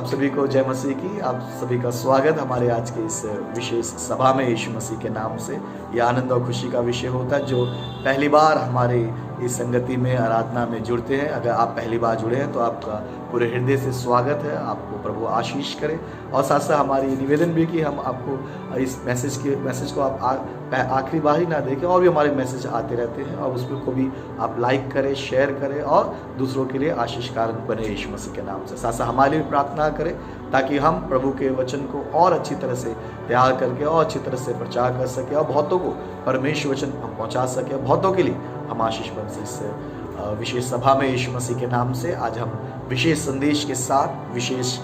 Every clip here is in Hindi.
आप सभी को जय मसीह की। आप सभी का स्वागत हमारे आज के इस विशेष सभा में यीशु मसीह के नाम से। यह आनंद और खुशी का विषय होता है। जो पहली बार हमारे इस संगति में आराधना में जुड़ते हैं, अगर आप पहली बार जुड़े हैं तो आपका पूरे हृदय से स्वागत है। आपको प्रभु आशीष करे। और साथ साथ हमारी निवेदन भी कि हम आपको इस मैसेज को आप आखिरी बार ही ना देखें, और भी हमारे मैसेज आते रहते हैं, और उसमें को भी आप लाइक करें, शेयर करें और दूसरों के लिए आशीष कारण बने यीशु मसीह के नाम से। साथ साथ हमारे लिए प्रार्थना करें ताकि हम प्रभु के वचन को और अच्छी तरह से तैयार करके और अच्छी तरह से प्रचार कर सके और बहुतों को परमेश्वर वचन हम पहुंचा सके, बहुतों के लिए हम आशीष बन सके। इस विशेष सभा में यीशु मसीह के नाम से आज हम विशेष संदेश के साथ विशेष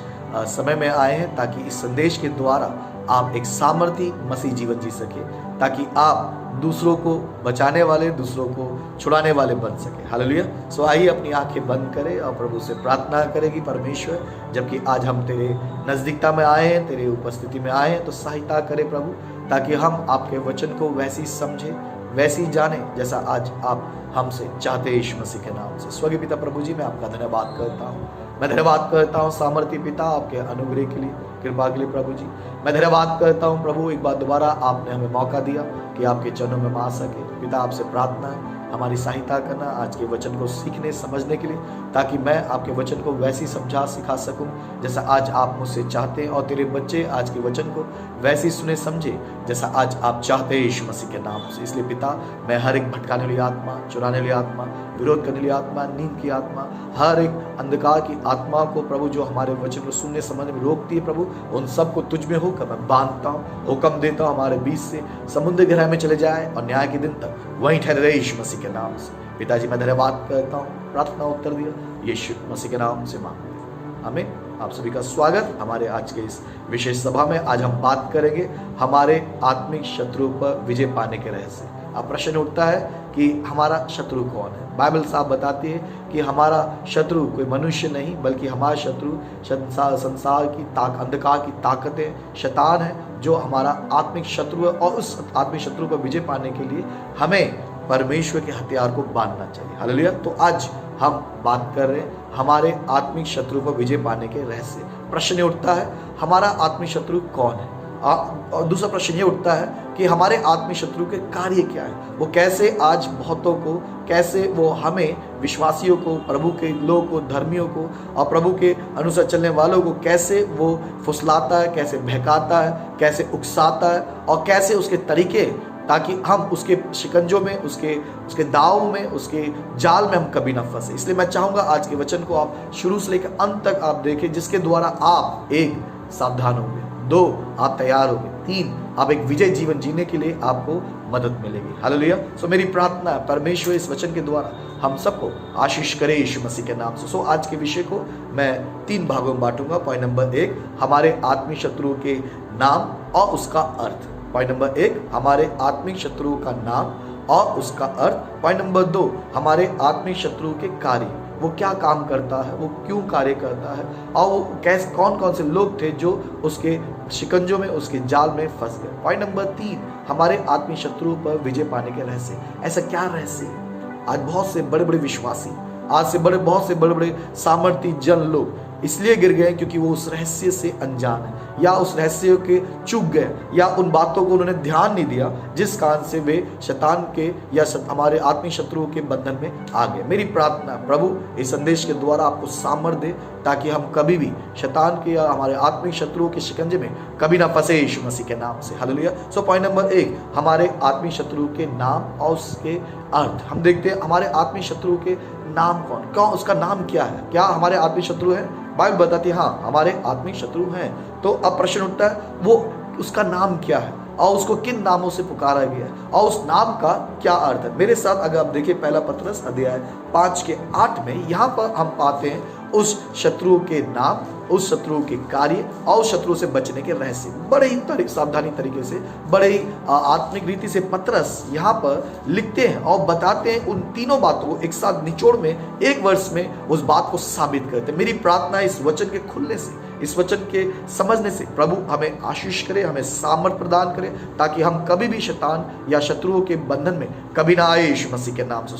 समय में आए हैं, ताकि इस संदेश के द्वारा आप एक सामर्थी मसीह जीवन जी सके, ताकि आप दूसरों को बचाने वाले, दूसरों को छुड़ाने वाले बन सके। हालेलुया। सो आइए अपनी आंखें बंद करें और प्रभु से प्रार्थना करेगी, परमेश्वर जबकि आज हम तेरे नज़दीकता में आए हैं, तेरे उपस्थिति में आए हैं, तो सहायता करे प्रभु, ताकि हम आपके वचन को वैसी समझे, वैसी जाने जैसा आज आप हमसे चाहते हैं यीशु मसीह के नाम से। स्वर्गीय पिता प्रभु जी, मैं आपका धन्यवाद करता हूँ। मैं धन्यवाद करता हूँ सामर्थ्य पिता आपके अनुग्रह के लिए, कृपा के लिए प्रभु जी। मैं धन्यवाद करता हूँ प्रभु, एक बार दोबारा आपने हमें मौका दिया कि आपके चरणों में आ सके। पिता आपसे प्रार्थना है हमारी सहायता करना आज के वचन को सीखने समझने के लिए, ताकि मैं आपके वचन को वैसी समझा सिखा सकूं जैसा आज आप मुझसे चाहते हैं, और तेरे बच्चे आज के वचन को वैसी सुने समझे जैसा आज आप चाहते हैं यीशु मसीह के नाम से। इसलिए पिता, मैं हर एक भटकाने वाली आत्मा, चुराने वाली आत्मा, विरोध करने वाली आत्मा, नींद की आत्मा, हर एक अंधकार की आत्मा को प्रभु जो हमारे वचन को सुनने समझने में रोकती है प्रभु, उन सबको तुझ में होकर मैं बांधता हूँ, हुक्म देता हूँ हमारे बीच से समुद्र गहराई में चले जाए और न्याय के दिन तक वहीं ठहरे रहे यीशु मसीह के नाम से। पिताजी मैं धन्यवाद करता हूँ, प्रार्थना उत्तर दिया यीशु मसीह के नाम से मांगते हैं, आमीन। आप सभी का स्वागत हमारे आज के इस विशेष सभा में। आज हम बात करेंगे हमारे आत्मिक शत्रु पर विजय पाने के रहस्य। अब प्रश्न उठता है कि हमारा शत्रु कौन है। बाइबल साहब बताती है कि हमारा शत्रु कोई मनुष्य नहीं, बल्कि हमारा शत्रु संसार की अंधकार की ताकतें, शैतान है, जो हमारा आत्मिक शत्रु है। और उस आत्मिक शत्रु पर विजय पाने के लिए हमें परमेश्वर के हथियार को बांधना चाहिए। हालेलुया। तो आज हम बात कर रहे हैं हमारे आत्मिक शत्रु पर विजय पाने के रहस्य। प्रश्न उठता है हमारा आत्मिक शत्रु कौन है, और दूसरा प्रश्न ये उठता है कि हमारे आत्मिक शत्रु के कार्य क्या है, वो कैसे आज बहुतों को, कैसे वो हमें विश्वासियों को, प्रभु के लोगों को, धर्मियों को और प्रभु के अनुसार चलने वालों को कैसे वो फुसलाता है, कैसे बहकाता है, कैसे उकसाता है, और कैसे उसके तरीके, ताकि हम उसके शिकंजों में, उसके दाव में, उसके जाल में हम कभी ना फंसे। इसलिए मैं चाहूँगा आज के वचन को आप शुरू से लेकर अंत तक आप देखें, जिसके द्वारा आप एक सावधान होंगे, 2 आप तैयार होंगे, 3 आप एक विजय जीवन जीने के लिए आपको मदद मिलेगी। हालेलुया। सो मेरी प्रार्थना है परमेश्वर इस वचन के द्वारा हम सबको आशीष करे यीशु मसीह के नाम से। सो आज के विषय को मैं 3 भागों में बांटूंगा। पॉइंट नंबर 1, हमारे आत्मिक शत्रुओं के नाम और उसका अर्थ। पॉइंट नंबर 1, हमारे आत्मिक शत्रुओं का नाम और उसका अर्थ। पॉइंट नंबर 2, हमारे आत्मिक शत्रुओं के कार्य, वो क्या काम करता है, वो क्यों कार्य करता है, और वो कैसे, कौन कौन से लोग थे जो उसके शिकंजों में, उसके जाल में फंस गए। पॉइंट नंबर 3, हमारे आत्मिक शत्रुओं पर विजय पाने के रहस्य। ऐसा क्या रहस्य है? आज बहुत से बड़े बड़े विश्वासी, बहुत से बड़े बड़े सामर्थी जन लोग इसलिए गिर गए क्योंकि वो उस रहस्य से अनजान है, या उस रहस्य के चूक गए, या उन बातों को उन्होंने ध्यान नहीं दिया, जिस कारण से वे शैतान के या हमारे आत्मिक शत्रुओं के बंधन में आ गए। मेरी प्रार्थना प्रभु इस संदेश के द्वारा आपको सामर्थ्य दे, ताकि हम कभी भी शैतान के या हमारे आत्मिक शत्रुओं के शिकंजे में कभी ना फंसे यीशु मसीह के नाम से। हालेलुया। सो पॉइंट नंबर 1, हमारे आत्मिक शत्रु के नाम और उसके अर्थ। हम देखते हैं हमारे आत्मिक शत्रु के नाम कौन, उसका नाम क्या है। क्या हमारे आत्मिक शत्रु है? बाइबल बताती है हाँ, हमारे आत्मिक शत्रु हैं। तो अब प्रश्न उठता है वो उसका नाम क्या है, और उसको किन नामों से पुकारा गया है, और उस नाम का क्या अर्थ है। मेरे साथ अगर आप देखिए पहला पतरस अध्याय 5:8 में, यहाँ पर हम पाते हैं उस शत्रु के नाम, उस शत्रु के कार्य और उस शत्रु से बचने के रहस्य। बड़े ही सावधानी तरीके से, बड़े ही आत्मिक रीति से पतरस यहाँ पर लिखते हैं और बताते हैं उन तीनों बातों को एक साथ निचोड़ में, एक वर्ष में उस बात को साबित करते हैं। मेरी प्रार्थना इस वचन के खुलने से, इस वचन के समझने से प्रभु हमें आशीष करे, हमें सामर्थ प्रदान करे, ताकि हम कभी भी शैतान या शत्रुओं के बंधन में कभी ना आए यीशु मसीह के नाम से।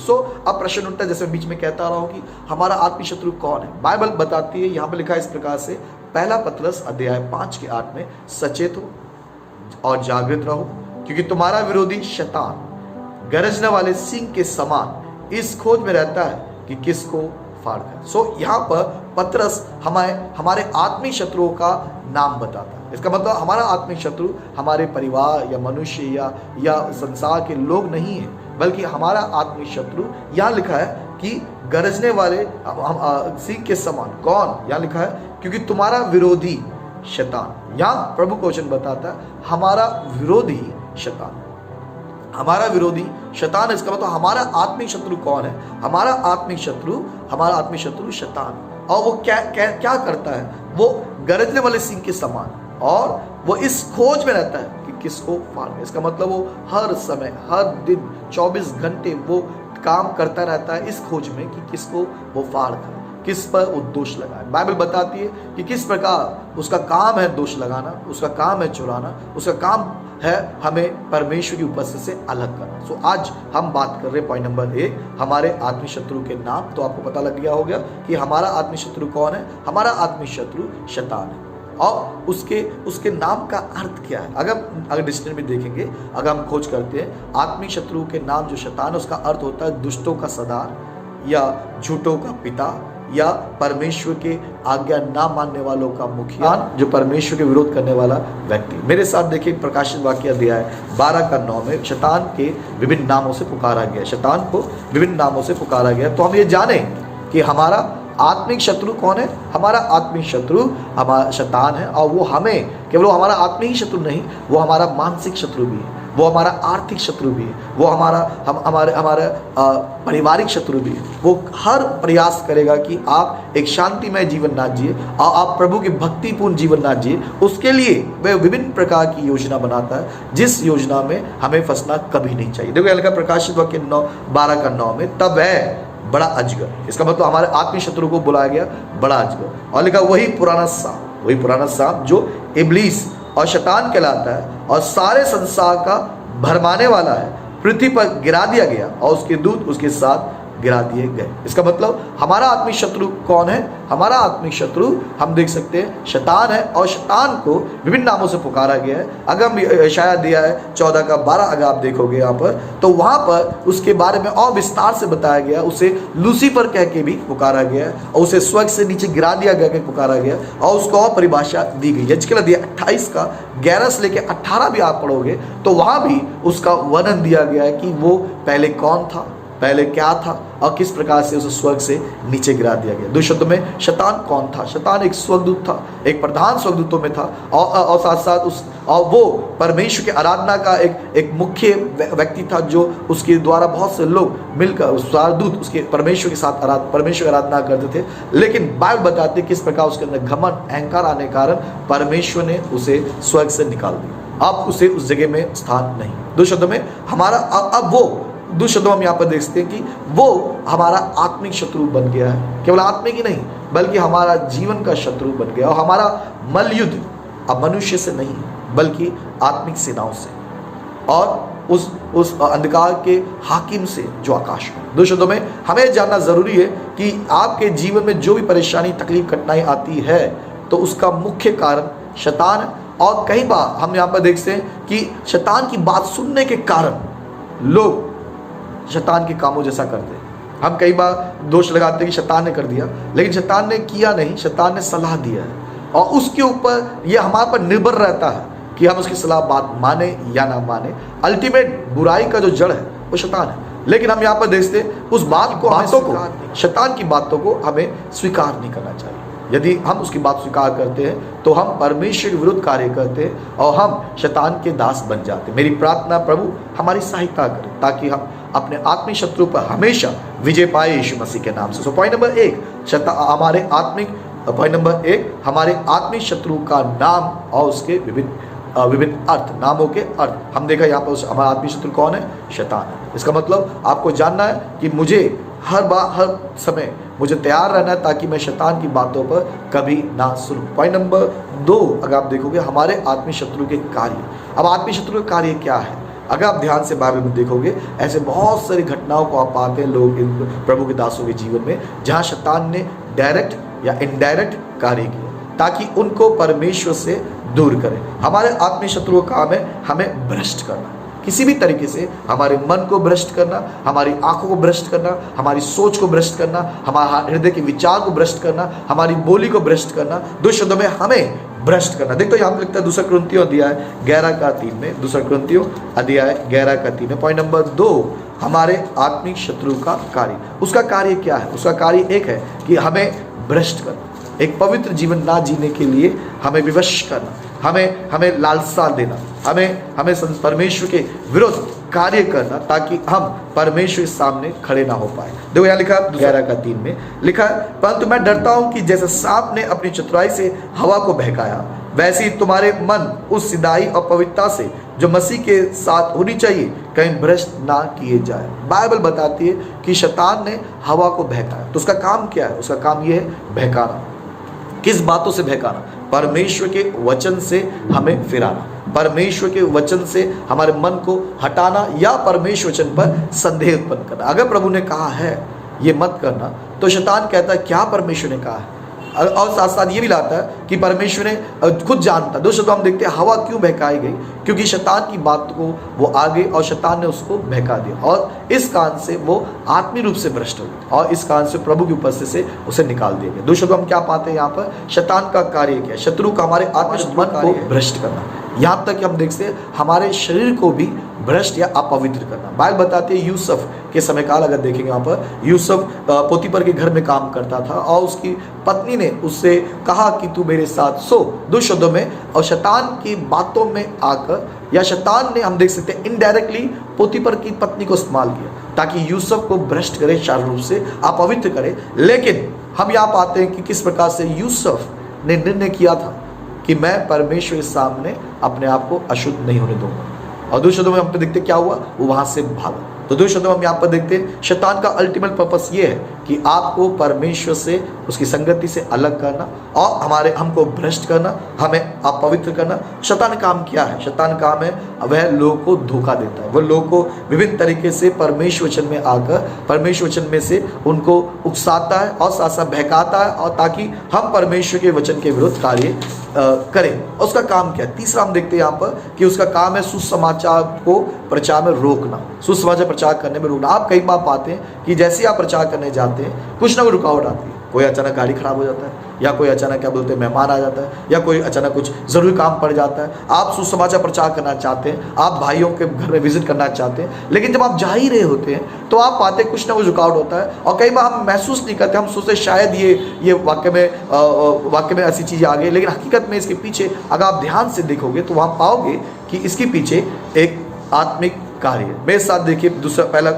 अब प्रश्न उठता है, जैसे बीच में कहता रहा हूं कि हमारा आत्मिक शत्रु कौन है। बाइबल बताती है, यहाँ पर लिखा है इस प्रकार प्रकार से, पहला पतरस अध्याय 5:8 में, सचेत हो और जागृत रहो, क्योंकि तुम्हारा विरोधी शैतान गरजने वाले सिंह के समान इस खोज में रहता है कि किसको फाड़ कर। यहाँ पर पतरस हमारे आत्मिक शत्रुओं का नाम बताता है। इसका मतलब हमारा आत्मिक शत्रु हमारे परिवार या मनुष्य या संसार के लोग नहीं है, बल्कि हमारा आत्मिक शत्रु यहाँ लिखा है कि गरजने वाले सिंह के समान। कौन? यहाँ लिखा है क्योंकि तुम्हारा विरोधी शैतान। यहाँ प्रभु का वचन बताता है हमारा विरोधी शैतान, हमारा विरोधी शैतान। इसका मतलब हमारा आत्मिक शत्रु कौन है? हमारा आत्मिक शत्रु शैतान। और वो क्या करता है? वो गरजने वाले सिंह के समान, और वो इस खोज में रहता है कि किसको फाड़े। इसका मतलब वो हर समय, हर दिन 24 घंटे वो काम करता रहता है इस खोज में कि किसको वो फाड़ कर, किस पर वो दोष लगाए। बाइबल बताती है कि किस प्रकार उसका काम है दोष लगाना, उसका काम है चुराना, उसका काम है हमें परमेश्वर की उपस्थिति से अलग करना। आज हम बात कर रहे हैं पॉइंट नंबर 1, हमारे आत्मिक शत्रु के नाम। तो आपको पता लग गया होगा कि हमारा आत्मिक शत्रु कौन है? हमारा आत्मिक शत्रु शैतान है। और उसके नाम का अर्थ क्या है? अगर डिक्शनरी में देखेंगे, अगर हम खोज करते हैं आत्मिक शत्रु के नाम जो शैतान है, उसका अर्थ होता है दुष्टों का सरदार, या झूठों का पिता, या परमेश्वर के आज्ञा ना मानने वालों का मुखिया, जो परमेश्वर के विरोध करने वाला व्यक्ति। मेरे साथ देखिए प्रकाशित वाक्य अध्याय 12:9 में शैतान के विभिन्न नामों से पुकारा गया, शैतान को विभिन्न नामों से पुकारा गया। तो हम ये जाने कि हमारा आत्मिक शत्रु कौन है? हमारा आत्मिक शत्रु हमारा शैतान है। और वो हमें केवल हमारा आत्मिक शत्रु नहीं, वो हमारा मानसिक शत्रु भी है, वो हमारा आर्थिक शत्रु भी है, वो हमारे पारिवारिक शत्रु भी है। वो हर प्रयास करेगा कि आप एक शांतिमय जीवन ना जिए और आप प्रभु की भक्तिपूर्ण जीवन ना जिए। उसके लिए वह विभिन्न प्रकार की योजना बनाता है, जिस योजना में हमें फंसना कभी नहीं चाहिए। देखो हल्का प्रकाशित वाक्य 12:9 में, तब है बड़ा अजगर। इसका मतलब हमारे आत्मिक शत्रु को बुलाया गया बड़ा अजगर, और लिखा वही पुराना सांप जो इब्लीस और शैतान कहलाता है और सारे संसार का भरमाने वाला है, पृथ्वी पर गिरा दिया गया और उसके दूत उसके साथ गिरा दिए गए। इसका मतलब हमारा आत्मिक शत्रु कौन है? हमारा आत्मिक शत्रु हम देख सकते हैं शैतान है, और शैतान को विभिन्न नामों से पुकारा गया है। अगर यशायाह दिया है 14:12 अगर आप देखोगे यहाँ पर, तो वहाँ पर उसके बारे में और विस्तार से बताया गया। उसे लूसीफर कह के भी पुकारा गया, और उसे स्वर्ग से नीचे गिरा दिया गया के पुकारा गया, और उसको और परिभाषा दी गई। यजकेल अध्याय 28:11 से लेकर 18 भी आप पढ़ोगे तो वहाँ भी उसका वर्णन दिया गया है कि वो पहले कौन था, पहले क्या था, और किस प्रकार से उसे स्वर्ग से नीचे गिरा दिया गया। दूसरे शब्दों में शैतान कौन था? शैतान एक स्वर्गदूत था, एक प्रधान स्वर्गदूतों में था, और साथ साथ और वो परमेश्वर की आराधना का एक मुख्य व्यक्ति था, जो उसके द्वारा बहुत से लोग मिलकर उस स्वर्गदूत उसके परमेश्वर के साथ परमेश्वर की आराधना करते थे। लेकिन बाइबल बताते किस प्रकार उसके अंदर घमंड, अहंकार आने के कारण परमेश्वर ने उसे स्वर्ग से निकाल दिया। अब उसे उस जगह में स्थान नहीं। दूसरे शब्दों में हमारा अब वो दूसरे शब्दों हम यहाँ पर देखते हैं कि वो हमारा आत्मिक शत्रु बन गया है। केवल आत्मिक ही नहीं, बल्कि हमारा जीवन का शत्रु बन गया। और हमारा मल युद्ध अब मनुष्य से नहीं, बल्कि आत्मिक सेनाओं से, और उस अंधकार के हाकिम से जो आकाश में। दूसरे शब्दों में हमें जानना जरूरी है कि आपके जीवन में जो भी परेशानी, तकलीफ, कठिनाई आती है, तो उसका मुख्य कारण शैतान है। और कई बार हम यहाँ पर देखते हैं कि शैतान की बात सुनने के कारण लोग शैतान के कामों जैसा करते हैं। हम कई बार दोष लगाते हैं कि शैतान ने कर दिया, लेकिन शैतान ने किया नहीं, शैतान ने सलाह दिया है, और उसके ऊपर यह हमारे पर निर्भर रहता है कि हम उसकी सलाह बात माने या ना माने। अल्टीमेट बुराई का जो जड़ है वो शैतान है। लेकिन हम यहाँ पर देखते हैं उस शैतान की बातों को हमें स्वीकार नहीं करना चाहिए। यदि हम उसकी बात स्वीकार करते हैं तो हम परमेश्वर के विरुद्ध कार्य करते हैं और हम शैतान के दास बन जाते हैं। मेरी प्रार्थना प्रभु हमारी सहायता करे ताकि हम अपने आत्मिक शत्रु पर हमेशा विजय पाए यीशु मसीह के नाम से। So point number 1, point number 1 हमारे आत्मिक शत्रु का नाम और उसके विभिन्न अर्थ, नामों के अर्थ। हम देखा यहाँ पर हमारा आत्मिक शत्रु कौन है? शैतान है। इसका मतलब आपको जानना है कि मुझे हर समय मुझे तैयार रहना है ताकि मैं शैतान की बातों पर कभी ना सुनूं। पॉइंट नंबर 2 अगर आप देखोगे हमारे आत्मिक शत्रु के कार्य। अब आत्मिक शत्रु के कार्य क्या है? अगर आप ध्यान से बाइबल में देखोगे ऐसे बहुत सारी घटनाओं को आप पाते हैं लोग प्रभु के दासों के जीवन में, जहाँ शैतान ने डायरेक्ट या इनडायरेक्ट कार्य किया। ताकि उनको परमेश्वर से दूर करें। हमारे आत्मिक शत्रुओं का काम है हमें भ्रष्ट करना, किसी भी तरीके से हमारे मन को भ्रष्ट करना, हमारी आंखों को भ्रष्ट करना, हमारी सोच को भ्रष्ट करना, हमारे हृदय के विचार को भ्रष्ट करना, हमारी बोली को भ्रष्ट करना, दो शब्दों में हमें भ्रष्ट करना। देखो यहाँ पे लिखता है दूसरा कुरिन्थियों अध्याय 11:3 में, दूसरा कुरिन्थियों अध्याय 11:3 में पॉइंट नंबर 2, हमारे आत्मिक शत्रु का कार्य। उसका कार्य क्या है? उसका कार्य एक है कि हमें भ्रष्ट करना, एक पवित्र जीवन ना जीने के लिए हमें विवश करना, हमें लालसा देना, हमें परमेश्वर के विरुद्ध कार्य करना, ताकि हम परमेश्वर के सामने खड़े ना हो पाए। देखो यहाँ लिखा 11:3 में लिखा है, परंतु मैं डरता हूं कि जैसे सांप ने अपनी चतुराई से हवा को बहकाया, वैसे ही तुम्हारे मन उस सिधाई और पवित्रता से जो मसीह के साथ होनी चाहिए कहीं भ्रष्ट ना किए जाए। बाइबल बताती है कि शैतान ने हवा को बहकाया, तो उसका काम क्या है? उसका काम यह है बहकाना। किस बातों से बहकाना? परमेश्वर के वचन से हमें फिराना, परमेश्वर के वचन से हमारे मन को हटाना, या परमेश्वर वचन पर संदेह उत्पन्न करना। अगर प्रभु ने कहा है ये मत करना, तो शैतान कहता है क्या परमेश्वर ने कहा है, और साथ साथ ये भी लाता है कि परमेश्वर ने खुद जानता। दोस्तों हम देखते हैं हवा क्यों बहकाई गई, क्योंकि शैतान की बात को वो आ गई और शैतान ने उसको बहका दिया, और इस कारण से वो आत्मीय रूप से भ्रष्ट हो गया, और इस कारण से प्रभु की उपस्थिति से उसे निकाल दिया गया। दोस्तों हम क्या पाते हैं यहाँ पर? शैतान का कार्य क्या है? शत्रु का हमारे आत्मिक मन को भ्रष्ट करना, यहाँ तक कि हम देखते हैं हमारे शरीर को भी भ्रष्ट या अपवित्र करना। बाइबल बताती है यूसुफ के समय काल अगर देखेंगे यहाँ पर, यूसुफ पोतीपर के घर में काम करता था और उसकी पत्नी ने उससे कहा कि तू मेरे साथ सो, दो शब्दों में, और शैतान की बातों में आकर, या शैतान ने हम देख सकते हैं इनडायरेक्टली पोतीपर की पत्नी को इस्तेमाल किया ताकि यूसुफ को भ्रष्ट करे, शारीरिक रूप से अपवित्र करे। लेकिन हम यहाँ पाते हैं कि किस प्रकार से यूसुफ ने निर्णय किया था कि मैं परमेश्वर के सामने अपने आप को अशुद्ध नहीं होने दूंगा, और दो शब्दों में हम पे देखते क्या हुआ, वो वहां से भागा। तो दो शब्दों में हम यहाँ पर देखते हैं शैतान का अल्टीमेट पर्पस ये है कि आपको परमेश्वर से, उसकी संगति से अलग करना और हमको भ्रष्ट करना, हमें अपवित्र करना। शैतान काम क्या है? शैतान काम है वह लोगों को धोखा देता है, वह लोगों को विभिन्न तरीके से परमेश्वर वचन में आकर परमेश्वर वचन में से उनको उकसाता है और साथ साथ बहकाता है, और ताकि हम परमेश्वर के वचन के विरुद्ध कार्य करें। उसका काम क्या है? तीसरा हम देखते हैं यहाँ पर कि उसका काम है सुसमाचार को प्रचार में रोकना, सुसमाचार प्रचार करने में रोकना। आप कई बार पाते हैं कि जैसे आप प्रचार करने जाते हैं कुछ ना कुछ रुकावट आती है, कोई अचानक गाड़ी खराब हो जाता है, या कोई अचानक क्या बोलते हैं मेहमान आ जाता है, या कोई अचानक कुछ ज़रूरी काम पड़ जाता है। आप सुसमाचार प्रचार करना चाहते हैं, आप भाइयों के घर में विजिट करना चाहते हैं, लेकिन जब आप जा ही रहे होते हैं तो आप पाते हैं कुछ ना कुछ रुकावट होता है, और कई बार हम महसूस नहीं करते, हम सोचते शायद ये वाक्य में ऐसी चीज़ें आ गई, लेकिन हकीकत में इसके पीछे अगर आप ध्यान से देखोगे तो वहाँ पाओगे कि इसके पीछे एक आत्मिक कार्य है। मेरे साथ देखिए पहला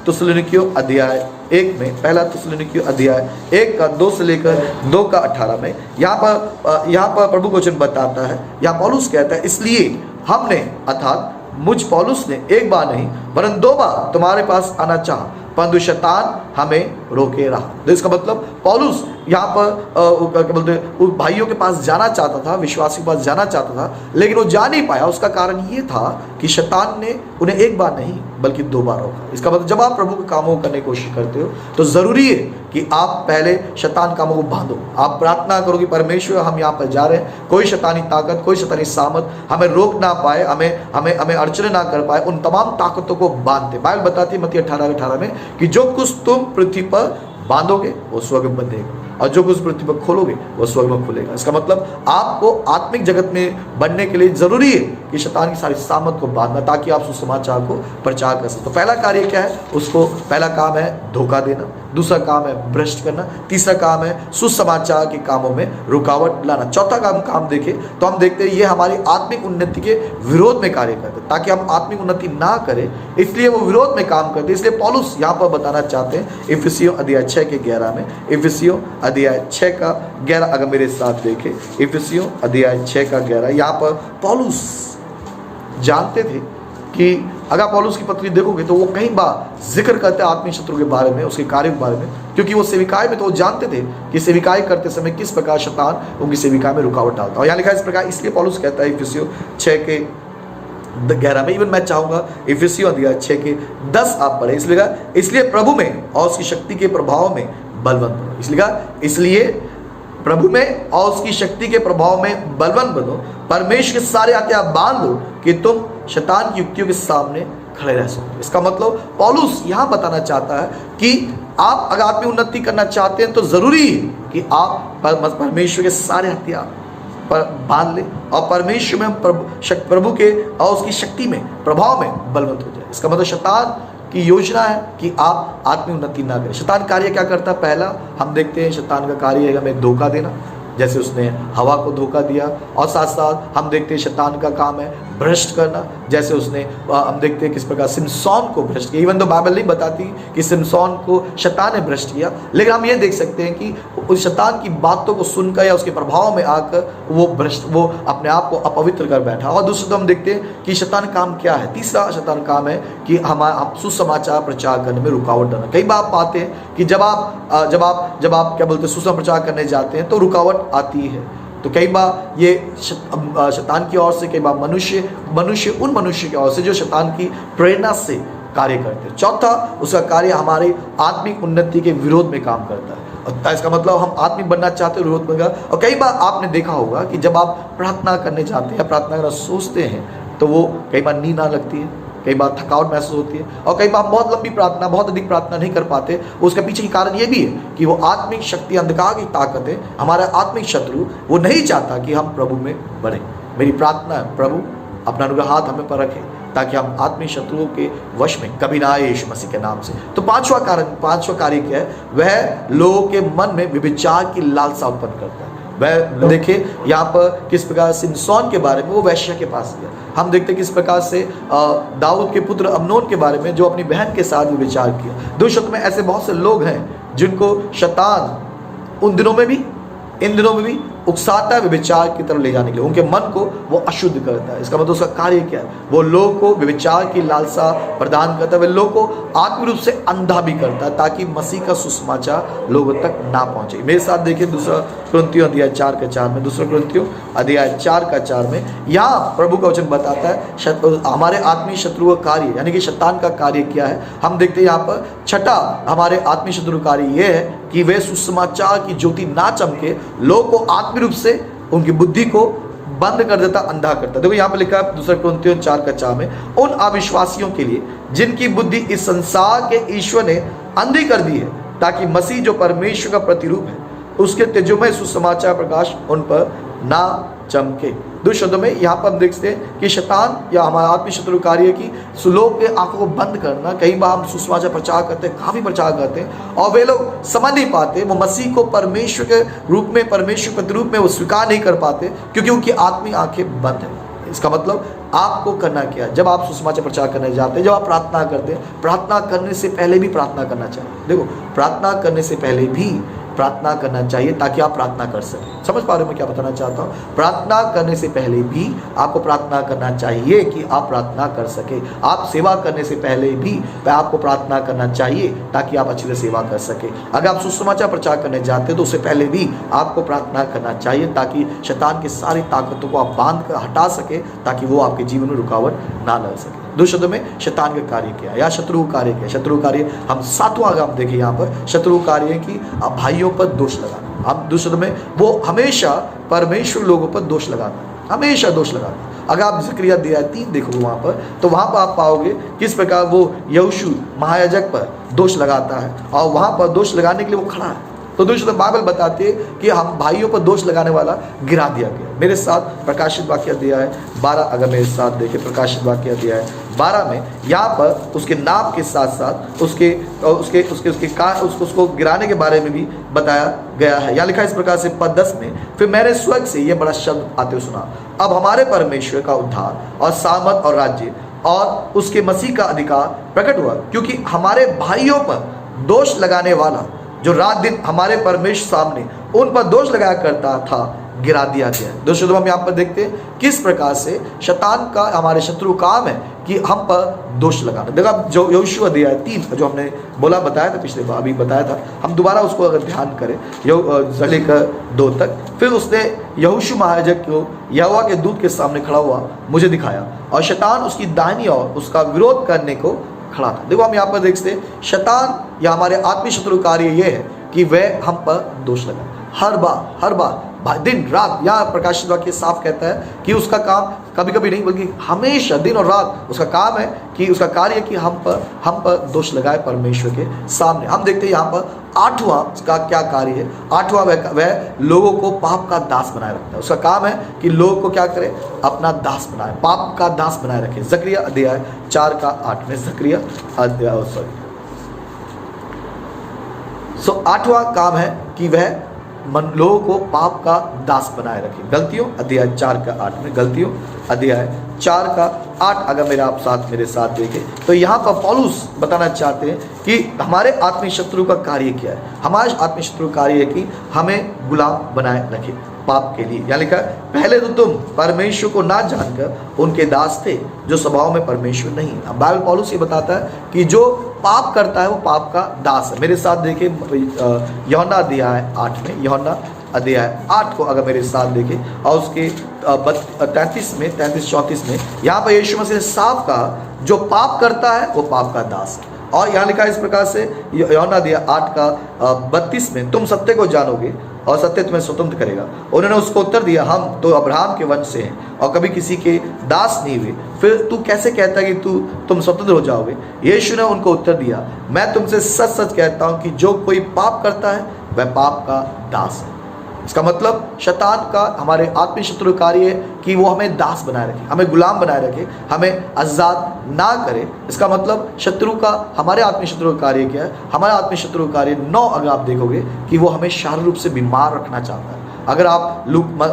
थिस्सलुनीकियों अध्याय 1 में, पहला थिस्सलुनीकियों अध्याय 1:2 से लेकर 2:18 में यहाँ पर प्रभु को वचन बताता है। यहाँ पौलुस कहता है, इसलिए हमने, अर्थात मुझ पौलुस ने एक बार नहीं वरन 2 बार तुम्हारे पास आना चाहा, परंतु शैतान हमें रोके रहा। तो इसका मतलब पौलुस यहाँ पर क्या बोलते हैं भाइयों के पास जाना चाहता था, विश्वासी के पास जाना चाहता था, लेकिन वो जा नहीं पाया। उसका कारण ये था कि शैतान ने उन्हें एक बार नहीं बल्कि 2 बार रोका। इसका मतलब जब आप प्रभु के कामों को करने की कोशिश करते हो तो ज़रूरी है कि आप पहले शैतान कामों को बांधो। आप प्रार्थना करो कि परमेश्वर हम यहाँ पर जा रहे हैं, कोई शैतानी ताकत, कोई शैतानी सामत हमें रोक ना पाए, हमें अड़चने ना कर पाए, उन तमाम ताकतों को बांधते। बाइबल बताती है मत्ती 18:18 में कि जो कुछ तुम पृथ्वी पर बांधोगे वो स्वर्ग में बंधेगा, और जो कुछ पृथ्वी पर खोलोगे वो स्वर्ग में खुलेगा। इसका मतलब आपको आत्मिक जगत में बनने के लिए जरूरी है कि शैतान की सारी सामत को बांधना, ताकि आप सुसमाचार को प्रचार कर सकें। तो पहला कार्य क्या है? उसको पहला काम है धोखा देना, दूसरा काम है भ्रष्ट करना, तीसरा काम है सुसमाचार के कामों में रुकावट लाना। चौथा काम देखें तो हम देखते हैं ये हमारी आत्मिक उन्नति के विरोध में कार्य करते हैं, ताकि हम आत्मिक उन्नति ना करें, इसलिए वो विरोध में काम करते हैं। इसलिए पौलुस यहाँ पर बताना चाहते हैं इफिसियों अध्याय 6:11 में, इफिसियों अध्याय 6:11 अगर मेरे साथ देखें, इफिसियों अध्याय 6:11, यहाँ पर पौलुस जानते थे कि अगर पौलुस की पत्री देखोगे तो वो कई बार जिक्र करते हैं आत्मिक शत्रु के बारे में, उसके कार्य के बारे में, क्योंकि वो सेविकाई में तो वो जानते थे कि सेविकाई करते समय किस प्रकार शैतान उनकी सेविकाई में रुकावट डालता है। और यहाँ लिखा है इस प्रकार, इसलिए पौलुस कहता है इफिसियों 6:11 में, इवन मैं चाहूँगा इफिसियों अध्याय 6:10 आप पढ़े। इसलिए प्रभु में और उसकी शक्ति के प्रभाव में बलवंत बनो। इसलिए प्रभु में और उसकी शक्ति के प्रभाव में बलवान बनो, परमेश्वर के सारे हथियार बांध लो कि तुम शैतान की युक्तियों के सामने खड़े रह सको। इसका मतलब पौलुस यहाँ बताना चाहता है कि आप अगर आत्मिक उन्नति करना चाहते हैं तो जरूरी है कि आप परमेश्वर के सारे हथियार पर बांध ले और परमेश्वर में प्रभु के और उसकी शक्ति में प्रभाव में बलवंत हो जाए। इसका मतलब शैतान की योजना है कि आप आत्मिक उन्नति ना करें। शैतान कार्य क्या करता है? पहला हम देखते हैं शैतान का कार्य है हमें धोखा देना, जैसे उसने हवा को धोखा दिया, और साथ साथ हम देखते हैं शैतान का काम है भ्रष्ट करना, जैसे उसने हम देखते हैं किस प्रकार सिमसोन को भ्रष्ट किया। इवन तो बाइबल नहीं बताती कि सिमसोन को शैतान ने भ्रष्ट किया, लेकिन हम ये देख सकते हैं कि उस शैतान की बातों को सुनकर या उसके प्रभाव में आकर वो अपने आप को अपवित्र कर बैठा। और दूसरा तो हम देखते हैं कि शैतान काम क्या है। तीसरा शैतान काम है कि हम सुसमाचार प्रचार करने में रुकावट डालना। कई बार आप पाते हैं कि जब आप क्या बोलते हैं सुसमाचार प्रचार करने जाते हैं तो रुकावट आती है। तो कई बार ये शैतान की ओर से, कई बार उन मनुष्य की ओर से जो शैतान की प्रेरणा से कार्य करते हैं। चौथा, उसका कार्य हमारे आत्मिक उन्नति के विरोध में काम करता है। और इसका मतलब हम आत्मिक बनना चाहते हैं विरोध में। और कई बार आपने देखा होगा कि जब आप प्रार्थना करने जाते हैं, प्रार्थना करना सोचते हैं, तो वो कई बार नींद आने लगती है, कई बार थकावट महसूस होती है, और कई बार बहुत लंबी प्रार्थना, बहुत अधिक प्रार्थना नहीं कर पाते। उसके पीछे की कारण ये भी है कि वो आत्मिक शक्ति, अंधकार की ताकत है, हमारा आत्मिक शत्रु, वो नहीं चाहता कि हम प्रभु में बढ़े। मेरी प्रार्थना है प्रभु अपना अनुग्रह हाथ हमें पर रखे ताकि हम आत्मिक शत्रुओं के वश में कभी ना आए, यीशु मसीह के नाम से। तो पांचवा कार्य क्या है? वह लोगों के मन में व्यभिचार की लालसा उत्पन्न करता है। वह देखिए यहाँ पर किस प्रकार सिमसोन के बारे में वो वैश्या के पास गया। हम देखते किस प्रकार से दाऊद के पुत्र अमनोन के बारे में जो अपनी बहन के साथ विचार किया। दो शब्द में ऐसे बहुत से लोग हैं जिनको शैतान उन दिनों में भी इन दिनों में भी उकसाता है व्यभिचार की तरफ ले जाने के लिए। उनके मन को वो अशुद्ध करता है। इसका मतलब उसका कार्य क्या है? वो लोग को व्यभिचार की लालसा प्रदान करता है, वो लोग को आत्मिक रूप से अंधा भी करता है ताकि मसीह का सुसमाचार लोगों तक ना पहुंचे। मेरे साथ देखिए दूसरा कुरिन्थियों अध्याय 4:4 में, दूसरा कुरिन्थियों अध्याय 4:4 में यहाँ प्रभु का वचन बताता है हमारे आत्मिक शत्रु का कार्य, यानी कि शैतान का कार्य क्या है। हम देखते हैं यहाँ पर छठा हमारे आत्मिक शत्रु कार्य ये है कि वे सुसमाचार की ज्योति ना चमके, लोग को आत्मिक रूप से उनकी बुद्धि को बंद कर देता, अंधा करता। देखो यहाँ पर लिखा है दूसरा कुरिन्थियों 4:4 में, उन अविश्वासियों के लिए जिनकी बुद्धि इस संसार के ईश्वर ने अंधी कर दी है, ताकि मसीह जो परमेश्वर का प्रतिरूप है उसके तेजोमय सुसमाचार प्रकाश उन पर ना चमके। दूसरे शब्दों में यहाँ पर हम देखते हैं कि शैतान या हमारा आत्मिक शत्रु कार्य की लोग के आंखों को बंद करना। कई बार हम सुसमाचार प्रचार करते हैं, काफी प्रचार करते हैं, और वे लोग समझ नहीं पाते, वो मसीह को परमेश्वर के रूप में, परमेश्वर के प्रतिरूप में वो स्वीकार नहीं कर पाते क्योंकि उनकी आत्मिक आंखें बंद है। इसका मतलब आपको करना क्या है? जब आप सुसमाचार प्रचार करने जाते हैं, जब आप प्रार्थना करते हैं, प्रार्थना करने से पहले भी प्रार्थना करना चाहिए। देखो, प्रार्थना करने से पहले भी प्रार्थना करना चाहिए ताकि आप प्रार्थना कर सकें। समझ पा रहे हो मैं क्या बताना चाहता हूँ? प्रार्थना करने से पहले भी आपको प्रार्थना करना चाहिए कि आप प्रार्थना कर सके। आप सेवा करने से पहले भी आपको प्रार्थना करना चाहिए ताकि आप अच्छी तरह सेवा कर सके। अगर आप सुसमाचार प्रचार करने जाते हैं तो उससे पहले भी आपको प्रार्थना करना चाहिए ताकि शैतान की सारी ताकतों को आप बांध कर हटा सके, ताकि वो आपके जीवन में रुकावट ना लग सके। दूसरे शब्दों में शैतान का कार्य क्या है या शत्रु कार्य क्या है? शत्रु कार्य हम सातवां अगर हम देखें यहाँ पर, शत्रु कार्य की भाइयों पर दोष लगाना। हम दूसरे शब्दों में वो हमेशा परमेश्वर लोगों पर दोष लगाता, हमेशा दोष लगाता। अगर आप ज़करिया अध्याय 3 देखोगे वहाँ पर, तो वहाँ पर आप पाओगे किस प्रकार वो यहोशू महायाजक पर दोष लगाता है, और वहाँ पर दोष लगाने के लिए वो खड़ा है। तो दोस्तों बाइबल बताती है कि हम भाइयों पर दोष लगाने वाला गिरा दिया गया। मेरे साथ प्रकाशित वाक्य अध्याय 12, अगर मेरे साथ देखें प्रकाशित वाक्य अध्याय 12 में, यहाँ पर उसके नाम के साथ साथ उसको गिराने के बारे में भी बताया गया है। यहाँ लिखा इस प्रकार से पद 10 में, फिर मैंने स्वर्ग से ये बड़ा शब्द आते हुए सुना, अब हमारे परमेश्वर का उद्धार और सामर्थ और राज्य और उसके मसीह का अधिकार प्रकट हुआ, क्योंकि हमारे भाइयों पर दोष लगाने वाला जो रात दिन हमारे परमेश्वर सामने उन पर दोष लगाया करता था, गिरा दिया गया। दोस्तों हम यहाँ पर देखते हैं किस प्रकार से शैतान का, हमारे शत्रु काम है कि हम पर दोष लगाना। देखा जो यहोशू अध्याय 3 जो हमने बोला बताया था पिछले बार, अभी बताया था, हम दोबारा उसको अगर ध्यान करें लेकर 2 तक, फिर उसने यहोशू महायाजक को यहोवा के दूत के सामने खड़ा हुआ मुझे दिखाया, और शैतान उसकी दाहिनी ओर उसका विरोध करने को खड़ा था। देखो हम यहाँ पर देखते हैं शैतान या हमारे आत्मिक शत्रु कार्य ये है कि वह हम पर दोष लगाए। हर बार दिन रात, या प्रकाशित वाक्य साफ कहता है कि उसका काम कभी कभी नहीं बल्कि हमेशा दिन और रात उसका काम है कि उसका कार्य है कि हम पर दोष लगाए परमेश्वर के सामने। हम देखते हैं यहाँ पर 8वां का क्या कार्य है। 8वां वह लोगों को पाप का दास बनाए रखता है। उसका काम है कि लोगों को क्या करे, अपना दास बनाए, पाप का दास बनाए रखे। जकरिया अध्याय 4:8 में, जकरिया अध्याय 8वां काम है कि वह लोगों को पाप का दास बनाए रखे। गलतियों अध्याय 4:8 में, गलतियों अध्याय 4:8 अगर मेरे साथ देखें तो यहाँ पर पौलुस बताना चाहते हैं कि हमारे आत्मिक शत्रु का कार्य क्या है। हमारे आत्मिक शत्रु कार्य है कि हमें गुलाम बनाए रखे पाप के लिए। यहाँ लिखा है, पहले तो तुम परमेश्वर को ना जानकर उनके दास थे जो स्वभाव में परमेश्वर नहीं। अब बाइबल पौलुस ये बताता है कि जो पाप करता है वो पाप का दास है। मेरे साथ देखें यूहन्ना अध्याय 8 में, यूहन्ना अध्याय 8 को अगर मेरे साथ देखें और उसके 33-34 में यहाँ पर यीशु मसीह ने साफ कहा, जो पाप करता है वो पाप का दास है। और यहाँ लिखा है इस प्रकार से यूहन्ना अध्याय 8:32 में, तुम सत्य को जानोगे और सत्य तुम्हें स्वतंत्र करेगा। उन्होंने उसको उत्तर दिया, हम तो अब्राहम के वंश से हैं और कभी किसी के दास नहीं हुए, फिर तू कैसे कहता है कि तुम स्वतंत्र हो जाओगे। यीशु ने उनको उत्तर दिया, मैं तुमसे सच सच कहता हूँ कि जो कोई पाप करता है वह पाप का दास है। इसका मतलब शैतान का हमारे आत्मिक शत्रु कार्य है कि वो हमें दास बनाए रखे, हमें गुलाम बनाए रखे, हमें आज़ाद ना करे। इसका मतलब शत्रु का, हमारे आत्मिक शत्रु का कार्य क्या है। हमारा आत्मिक शत्रु का कार्य 9 अगर आप देखोगे कि वो हमें शारीरिक रूप से बीमार रखना चाहता है। अगर आप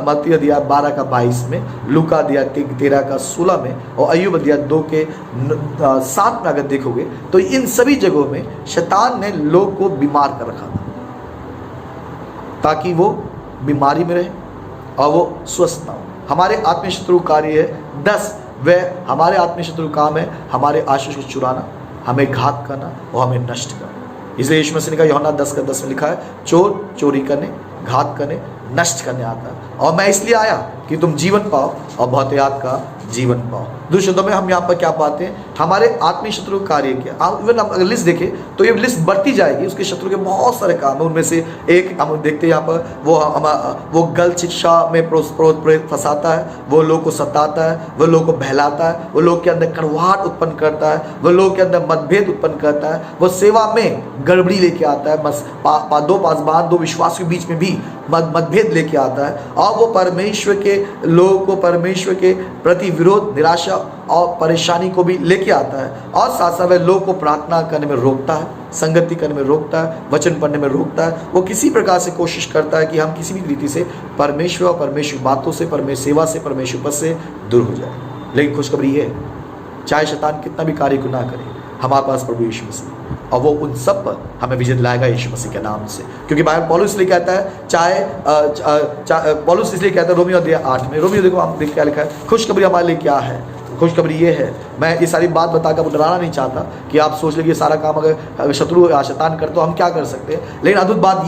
मत्ती अध्याय 12:22 में, लूका अध्याय 13:16 में और अय्यूब अध्याय 2:7 में अगर देखोगे तो इन सभी जगहों में शैतान ने लोग को बीमार कर रखा था ताकि वो बीमारी में रहे और वो स्वस्थ ना हो। हमारे आत्मिक शत्रु कार्य है 10, वह हमारे आत्मिक शत्रु काम है हमारे आशीष को चुराना, हमें घात करना और हमें नष्ट करना। इसलिए यीशु मसीह ने कहा, यूहन्ना 10:10 में लिखा है, चोर चोरी करने, घात करने, नष्ट करने आता है और मैं इसलिए आया कि तुम जीवन पाओ और बहुतायत का जीवन पाओ। दूसरे शब्दों में हम यहाँ पर क्या पाते हैं, हमारे आत्मिक शत्रु कार्य क्या। इवन हम अगर लिस्ट देखें तो ये लिस्ट बढ़ती जाएगी, उसके शत्रु के बहुत सारे काम है। उनमें से एक हम देखते हैं यहाँ पर वो गलत शिक्षा में फंसाता है, वो लोग को सताता है, वो लोग को बहलाता है, वो लोग के अंदर कड़वाहट उत्पन्न करता है, वो लोग के अंदर मतभेद उत्पन्न करता है, वो सेवा में गड़बड़ी लेके आता है, बस दो पासबान, दो विश्वास के बीच में भी मतभेद लेके आता है और वो परमेश्वर के लोगों को परमेश्वर के प्रति विरोध, निराशा और परेशानी को भी लेके आता है और साथ साथ वह लोगों को प्रार्थना करने में रोकता है, संगति करने में रोकता है, वचन पढ़ने में रोकता है। वो किसी प्रकार से कोशिश करता है कि हम किसी भी रीति से परमेश्वर और परमेश्वर बातों से, परमेश्वर सेवा से, परमेश्वर पद से दूर हो जाए। लेकिन खुशखबरी ये है, चाहे शैतान कितना भी कार्य को ना करे, हमारे पास प्रभु यीशु मसीह और वो उन सब पर हमें विजय दिलाएगा यीशु मसीह के नाम से। क्योंकि बाइबल पौलुस इसलिए कहता है, पौलुस इसलिए कहता है रोमियो अध्याय 8 में, रोमियो देखो हम देख क्या लिखा है, खुशखबरी हमारे लिए क्या है। खुशखबरी ये है, मैं ये सारी बात बताकर डराना नहीं चाहता कि आप सोच लेंगे सारा काम अगर शत्रु या शैतान करते तो हम क्या कर सकते हैं। लेकिन अद्भुत बात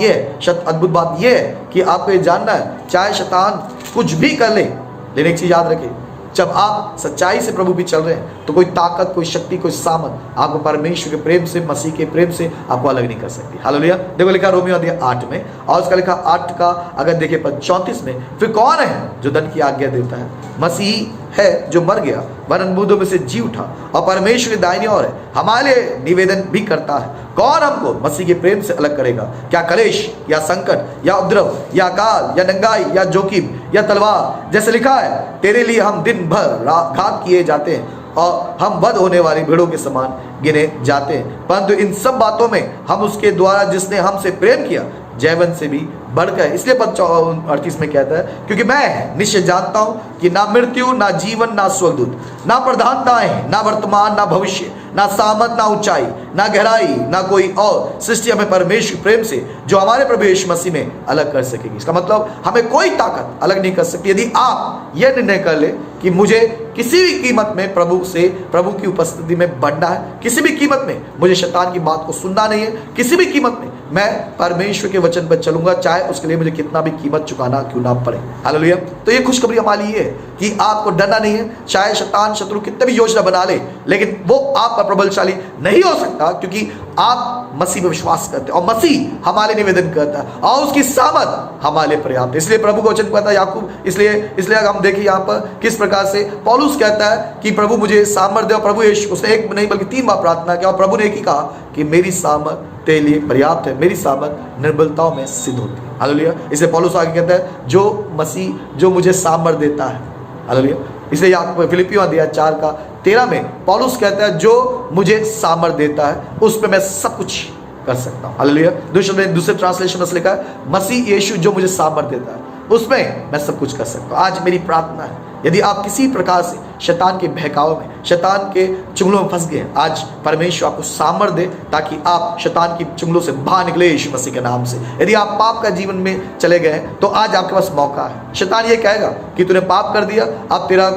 ये है कि आपको ये जानना है, चाहे शैतान कुछ भी कर ले, लेकिन एक चीज़ याद रखें, जब आप सच्चाई से प्रभु भी चल रहे हैं तो कोई ताकत, कोई शक्ति, कोई सामर्थ आपको परमेश्वर के प्रेम से, मसीह के प्रेम से आपको अलग नहीं कर सकती। हालेलुया। देखो लिखा रोमियो अध्याय 8 में और उसका लिखा 8 का अगर देखें 34 में, फिर कौन है जो धन की आज्ञा देता है? मसीह है जो मर गया, वरन मुर्दों में से जी उठा और परमेश्वर की दाहिनी ओर है, हमारे लिए निवेदन भी करता है। कौन हमको मसीह के प्रेम से अलग करेगा? क्या क्लेश या संकट या उपद्रव या अकाल या नंगाई या जोखिम या तलवार? जैसे लिखा है, तेरे लिए हम दिन भर घात किए जाते हैं और हम वध होने वाली भेड़ों के समान गिने जाते हैं। परंतु इन सब बातों में हम उसके द्वारा जिसने हमसे प्रेम किया जैवन से भी बढ़कर। इसलिए पद 38 में कहता है, क्योंकि मैं निश्चय जानता हूं कि ना मृत्यु, ना जीवन, ना स्वर्गदूत, ना प्रधानताएं, ना वर्तमान, ना भविष्य, ना सामर्थ, ना ऊंचाई, ना गहराई, ना कोई और सृष्टि हमें परमेश्वर प्रेम से जो हमारे प्रभु यीशु मसीह में अलग कर सकेगी। इसका मतलब हमें कोई ताकत अलग नहीं कर सकती। यदि आप यह निर्णय कर ले कि मुझे किसी भी कीमत में प्रभु की उपस्थिति में बढ़ना है, किसी भी कीमत में मुझे शैतान की बात को सुनना नहीं है, किसी भी कीमत में मैं परमेश्वर के वचन पर चलूंगा, चाहे उसके लिए मुझे कितना भी कीमत चुकाना क्यों ना पड़े। हालेलुया। तो ये खुशखबरी हमारी ये है कि आपको डरना नहीं है, चाहे शैतान शत्रु कितने भी योजना बना ले, लेकिन वो आप पर प्रबलशाली नहीं हो सकता, क्योंकि आप मसीह में विश्वास करते हैं और मसीह हमारे निवेदन करता है और उसकी सामर्थ हमारे लिए पर्याप्त है। इसलिए प्रभु का वचन कहता है याकूब, इसलिए अगर हम देखिए यहाँ पर किस प्रकार से पौलुस कहता है कि प्रभु मुझे सामर्थ दे, और प्रभु यीशु, उसने एक नहीं बल्कि 3 बार प्रार्थना किया और प्रभु ने एक ही कहा कि मेरी सामर्थ तेरे लिए पर्याप्त है, मेरी सामर्थ निर्बलताओं में सिद्ध होती है। हालेलुया। इसलिए पौलुस आगे कहता है जो मसीह जो मुझे सामर्थ देता है। हालेलुया। इसलिए फिलिपियों अध्याय 4:13 में पौलुस कहता है जो मुझे सामर्थ देता है उस पर मैं सब कुछ कर सकता हूँ। हालेलुया। दूसरे ट्रांसलेशन में लिखा है मसीह यीशु जो मुझे सामर्थ देता है उसमें मैं सब कुछ कर सकता हूँ। आज मेरी प्रार्थना है, यदि आप किसी प्रकार से शैतान के बहकाव में, शैतान के चुंगलों में फंस गए, आज परमेश्वर आपको सामर्थ दे ताकि आप शैतान की चुंगलों से बाहर निकले यीशु मसीह के नाम से। यदि आप पाप का जीवन में चले गए तो आज आपके पास मौका है। शैतान ये कहेगा कि तूने पाप कर दिया, अब तेरा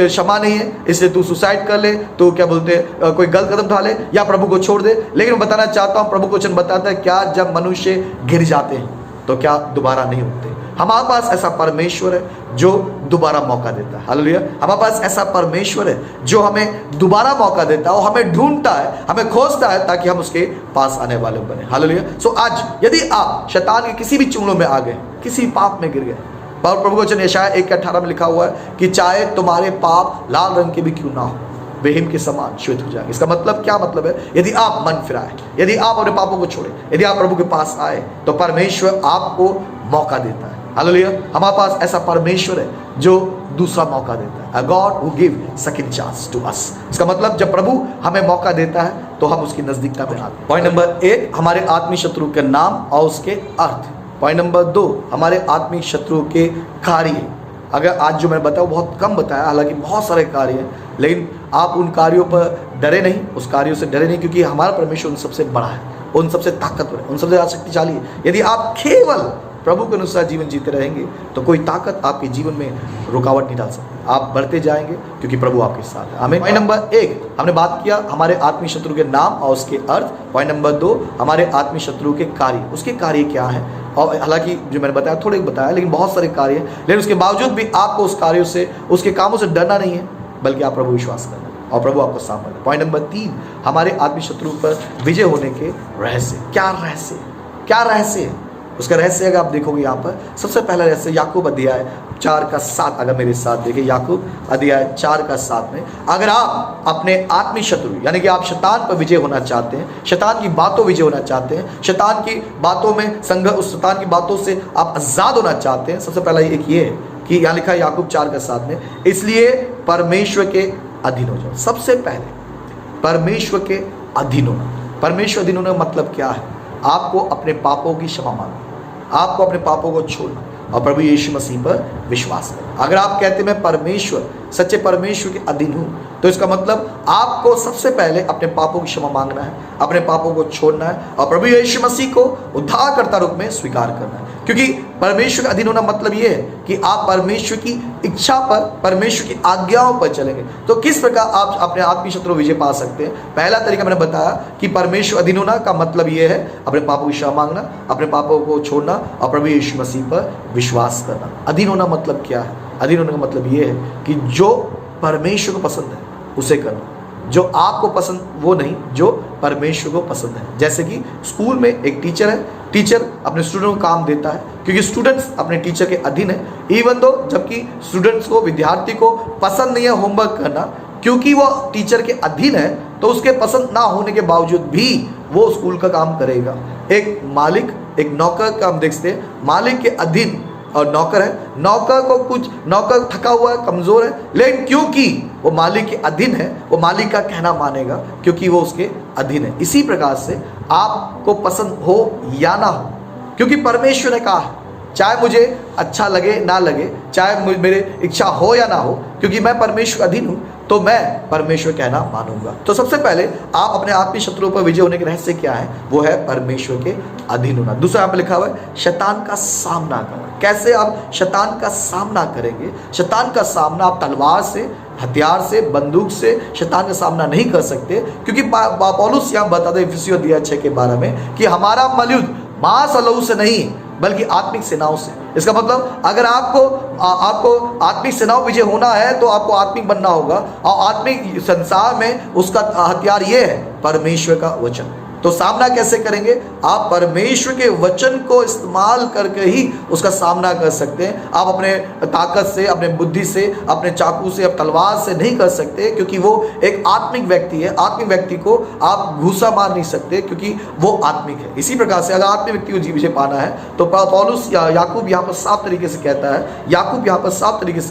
क्षमा नहीं है, इसलिए तू सुसाइड कर ले, तो क्या बोलते कोई गलत कदम उठा ले या प्रभु को छोड़ दे। लेकिन मैं बताना चाहता हूँ, प्रभु को वचन बताता है क्या जब मनुष्य गिर जाते हैं तो क्या दोबारा नहीं उठते। हमारे पास ऐसा परमेश्वर है जो दोबारा मौका देता है। हालेलुया। हमारे पास ऐसा परमेश्वर है जो हमें दोबारा मौका देता है और हमें ढूंढता है, हमें खोजता है ताकि हम उसके पास आने वाले बने। हालेलुया। सो आज यदि आप शैतान के किसी भी चुंगलों में आ गए, किसी पाप में गिर गए, प्रभु का वचन यशायाह 1:18 में लिखा हुआ है कि चाहे तुम्हारे पाप लाल रंग के भी क्यों ना हो, वे हिम के समान श्वेत हो जाएंगे। इसका मतलब क्या मतलब है? यदि आप मन फिराए, यदि आप अपने पापों को छोड़े, यदि आप प्रभु के पास आए तो परमेश्वर आपको मौका देता है। हालेलुया। हमारे पास ऐसा परमेश्वर है जो दूसरा मौका देता है, a God who give second chance to us। इसका मतलब जब प्रभु हमें मौका देता है तो हम उसकी नजदीकता में आते हैं। पॉइंट नंबर 1, हमारे आत्मीय शत्रु के नाम और उसके अर्थ। पॉइंट नंबर 2, हमारे आत्मीय शत्रु के कार्य। अगर आज जो मैंने बताया बहुत कम बताया, हालांकि बहुत सारे कार्य हैं, लेकिन आप उन कार्यों पर डरे नहीं, उस कार्यों से डरे नहीं, क्योंकि हमारा परमेश्वर उन सबसे बड़ा है, उन सबसे ताकतवर है, उन सबसे शक्तिशाली है। यदि आप केवल प्रभु के अनुसार जीवन जीते रहेंगे तो कोई ताकत आपके जीवन में रुकावट नहीं डाल सकती, आप बढ़ते जाएंगे क्योंकि प्रभु आपके साथ है। आमीन। पॉइंट नंबर 1 हमने बात किया हमारे आत्मीय शत्रु के नाम और उसके अर्थ। पॉइंट नंबर 2 हमारे आत्मीय शत्रु के कार्य, उसके कार्य क्या है। और हालांकि जो मैंने बताया थोड़े बताया, लेकिन बहुत सारे कार्य हैं, लेकिन उसके बावजूद भी आपको उस कार्यों से, उसके कामों से डरना नहीं है, बल्कि आप प्रभु विश्वास करना और प्रभु आपको सामर्थ है। पॉइंट नंबर 3 हमारे आत्मीय शत्रु पर विजय होने के रहस्य। क्या रहस्य? क्या रहस्य है? उसका रहस्य अगर आप देखोगे यहाँ पर, सबसे पहला रहस्य याकूब अध्याय 4:7, अगर मेरे साथ देखें याकूब अध्याय 4:7 में, अगर आप अपने आत्मीय शत्रु यानी कि आप शैतान पर विजय होना चाहते हैं, शैतान की बातों विजय होना चाहते हैं, शैतान की बातों में संघर्ष, उस शैतान की बातों से आप आजाद होना चाहते हैं, सबसे पहला एक ये है कि यहाँ लिखा है याकूब 4:7 में, इसलिए परमेश्वर के अधीन हो जाओ। सबसे पहले परमेश्वर के अधीन होना। परमेश्वर अधीन होने का मतलब क्या है? आपको अपने पापों की क्षमा मांगना, आपको अपने पापों को छोड़ना और प्रभु यीशु मसीह पर विश्वास करना। अगर आप कहते हैं मैं परमेश्वर, सच्चे परमेश्वर के अधीन हूँ, तो इसका मतलब आपको सबसे पहले अपने पापों की क्षमा मांगना है, अपने पापों को छोड़ना है और प्रभु यीशु मसीह को उद्धारकर्ता रूप में स्वीकार करना है। क्योंकि परमेश्वर का अधीन होना मतलब ये है कि आप परमेश्वर की इच्छा पर, परमेश्वर की आज्ञाओं पर चलेंगे। तो किस प्रकार आप अपने आत्मीय शत्रु विजय पा सकते हैं? पहला तरीका मैंने बताया कि परमेश्वर अधीन होना का मतलब ये है अपने पापों की क्षमा मांगना, अपने पापों को छोड़ना और प्रभु यीशु मसीह पर विश्वास करना। अधीन होना मतलब क्या है? अधीन होने का मतलब ये है कि जो परमेश्वर को पसंद है उसे करना, जो आपको पसंद वो नहीं, जो परमेश्वर को पसंद है। जैसे कि स्कूल में एक टीचर है, टीचर अपने स्टूडेंट को काम देता है क्योंकि स्टूडेंट्स अपने टीचर के अधीन है, इवन दो जबकि स्टूडेंट्स को, विद्यार्थी को पसंद नहीं है होमवर्क करना, क्योंकि वो टीचर के अधीन है तो उसके पसंद ना होने के बावजूद भी वो स्कूल का काम करेगा। एक मालिक, एक नौकर का हम देखते हैं, मालिक के अधीन और नौकर है, नौकर को कुछ, नौकर थका हुआ है, कमजोर है, लेकिन क्योंकि वो मालिक के अधीन है वो मालिक का कहना मानेगा क्योंकि वो उसके अधीन है। इसी प्रकार से आपको पसंद हो या ना हो, क्योंकि परमेश्वर ने कहा है चाहे मुझे अच्छा लगे ना लगे, चाहे मेरे इच्छा हो या ना हो, क्योंकि मैं परमेश्वर अधीन हूँ तो मैं परमेश्वर कहना मानूंगा। तो सबसे पहले आप अपने आत्मीय शत्रुओं पर विजय होने के रहस्य क्या है? वो है परमेश्वर के अधीन होना। दूसरा यहाँ पे लिखा हुआ है शैतान का सामना करना। कैसे आप शैतान का सामना करेंगे? शैतान का सामना आप तलवार से हथियार से, बंदूक से शैतान का सामना नहीं कर सकते, क्योंकि पौलुस यहाँ बताते हैं इफिसियों 6 के 12 में कि हमारा मलयुद्ध मांस और लहू से नहीं बल्कि आत्मिक सेनाओं से। इसका मतलब अगर आपको आत्मिक सेनाओं विजय होना है तो आपको आत्मिक बनना होगा, और आत्मिक संसार में उसका हथियार ये है परमेश्वर का वचन। तो सामना कैसे करेंगे? आप परमेश्वर के वचन को इस्तेमाल करके ही उसका सामना कर सकते हैं। आप अपने ताकत से, अपने बुद्धि से, अपने चाकू से, तलवार से नहीं कर सकते, क्योंकि वो एक आत्मिक व्यक्ति है। आत्मिक व्यक्ति को आप घूसा मार नहीं सकते, क्योंकि वो आत्मिक है। इसी प्रकार से अगर आत्मिक व्यक्ति को विजय पाना है तो पौलुस याकूब यहाँ पर साफ तरीके से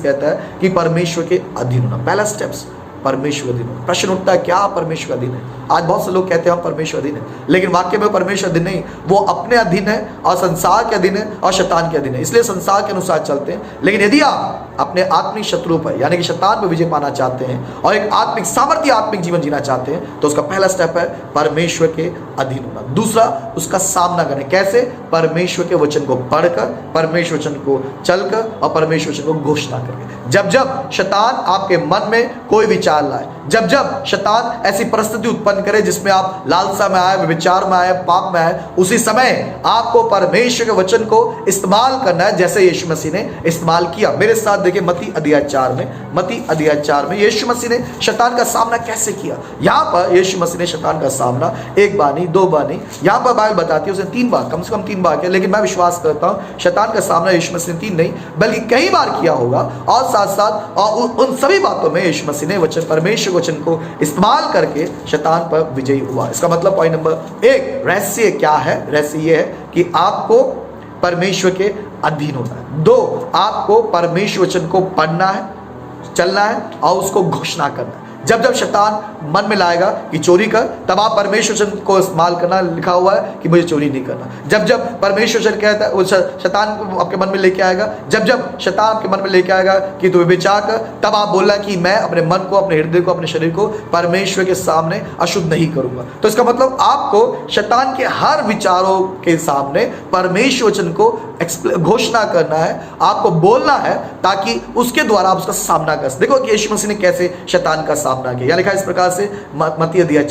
कहता है कि परमेश्वर के अधीन होना। पहला स्टेप्स परमेश्वर अधीन होना। प्रश्न उठता है क्या परमेश्वर अधीन है? आज बहुत से लोग कहते हैं हम परमेश्वर अधीन है, लेकिन वाक्य में परमेश्वर अधीन नहीं, वो अपने अधीन है और संसार के अधीन है और शैतान के अधीन है, इसलिए संसार के अनुसार चलते हैं। लेकिन यदि आप अपने आत्मिक शत्रु पर यानी कि शैतान पर विजय पाना चाहते हैं और एक आत्मिक सामर्थ्य आत्मिक जीवन जीना चाहते हैं तो उसका पहला स्टेप है परमेश्वर के अधीन होना। दूसरा, उसका सामना करें। कैसे? परमेश्वर के वचन को पढ़कर, परमेश्वर वचन को चलकर और परमेश्वर वचन को घोषणा करके। जब जब शैतान आपके मन में कोई विचार लाए, जब जब शैतान ऐसी परिस्थिति उत्पन्न करे जिसमें आप लालसा में आए, विचार में आए, पाप में आए, उसी समय आपको परमेश्वर के वचन को इस्तेमाल करना है, जैसे यीशु मसीह ने इस्तेमाल किया। मेरे साथ देखिए मत्ती अध्याय 4 में यीशु मसीह ने शैतान का सामना कैसे किया। यहाँ पर यीशु मसीह ने शैतान का सामना एक बार नहीं, 2 बार नहीं, यहाँ पर बाइबल बताती है उसने 3 बार, कम से कम 3 बार किया। लेकिन मैं विश्वास करता हूँ शैतान का सामना यीशु मसीह ने 3 नहीं बल्कि कई बार किया होगा, और साथ साथ और उन सभी बातों में यीशु मसीह ने परमेश्वर वचन को इस्तेमाल करके शैतान पर विजयी हुआ। इसका मतलब पॉइंट नंबर 1, रहस्य क्या है? रहस्य ये है कि आपको परमेश्वर के अधीन होना है। 2, आपको परमेश्वर वचन को पढ़ना है, चलना है और उसको घोषणा करना है। जब जब शैतान मन में लाएगा कि चोरी कर, तब आप परमेश्वर वचन को इस्तेमाल करना। लिखा हुआ है कि मुझे चोरी नहीं करना। जब जब परमेश्वर वचन कहता है, शैतान आपके मन में लेके आएगा, जब जब शैतान आपके मन में लेके आएगा कि तू व्यभिचार कर, तब आप बोलना कि मैं अपने मन को, अपने हृदय को, अपने शरीर को परमेश्वर के सामने अशुद्ध नहीं करूंगा। तो इसका मतलब आपको शैतान के हर विचारों के सामने परमेश्वर वचन को घोषणा करना है, आपको बोलना है, ताकि उसके द्वारा आप उसका सामना कर सकें। देखो कि यीशु मसीह ने कैसे शैतान का सामना किया। लिखा इस प्रकार से मत्ती अध्याय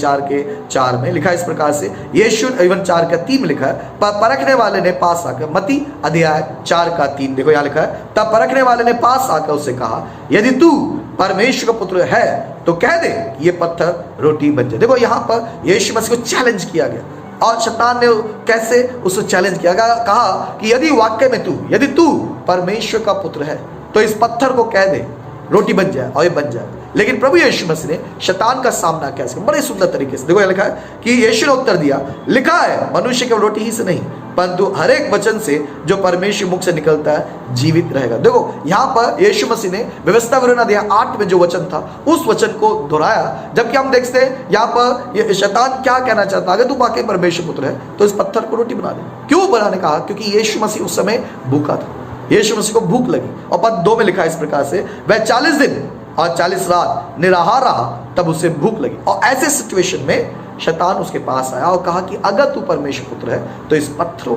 4 में लिखा इस प्रकार से, यीशु 4:3 में लिखा है, परखने वाले ने पास आकर, मत्ती अध्याय 4:3 देखो यहाँ लिखा है, तब परखने वाले ने पास आकर उससे कहा, यदि तू परमेश्वर का पुत्र है तो कह दे ये पत्थर रोटी बन जाए। देखो यहाँ पर यीशु मसीह को चैलेंज किया गया, और शैतान ने कैसे उसको चैलेंज किया, कहा कि यदि तू परमेश्वर का पुत्र है तो इस पत्थर को कह दे रोटी बन जाए, और ये बन जाए। लेकिन प्रभु यीशु मसीह ने शैतान का सामना कैसे किया? बड़े सुंदर तरीके से। देखो यहाँ लिखा है कि यीशु ने उत्तर दिया, लिखा है मनुष्य केवल रोटी ही से नहीं परंतु हर एक वचन से जो परमेश्वर मुख से निकलता है जीवित रहेगा। देखो यहाँ पर यीशु मसीह ने व्यवस्था विवरण अध्याय 8 में जो वचन था उस वचन को दोहराया, जबकि हम देखते हैं यहाँ पर शैतान क्या कहना चाहता है, अगर तू वाकई परमेश्वर पुत्र है तो इस पत्थर को रोटी बना दे। क्यों बनाने कहा? क्योंकि यीशु मसीह उस समय भूखा था, यीशु मसीह को भूख लगी। और पद 2 में लिखा है इस प्रकार से, वह 40 दिन और 40 रात निराहार रहा, तब उसे भूख लगी। और ऐसे सिचुएशन में शैतान उसके पास आया और कहा कि अगर तू परमेश्वर पुत्र है तो इस पत्थर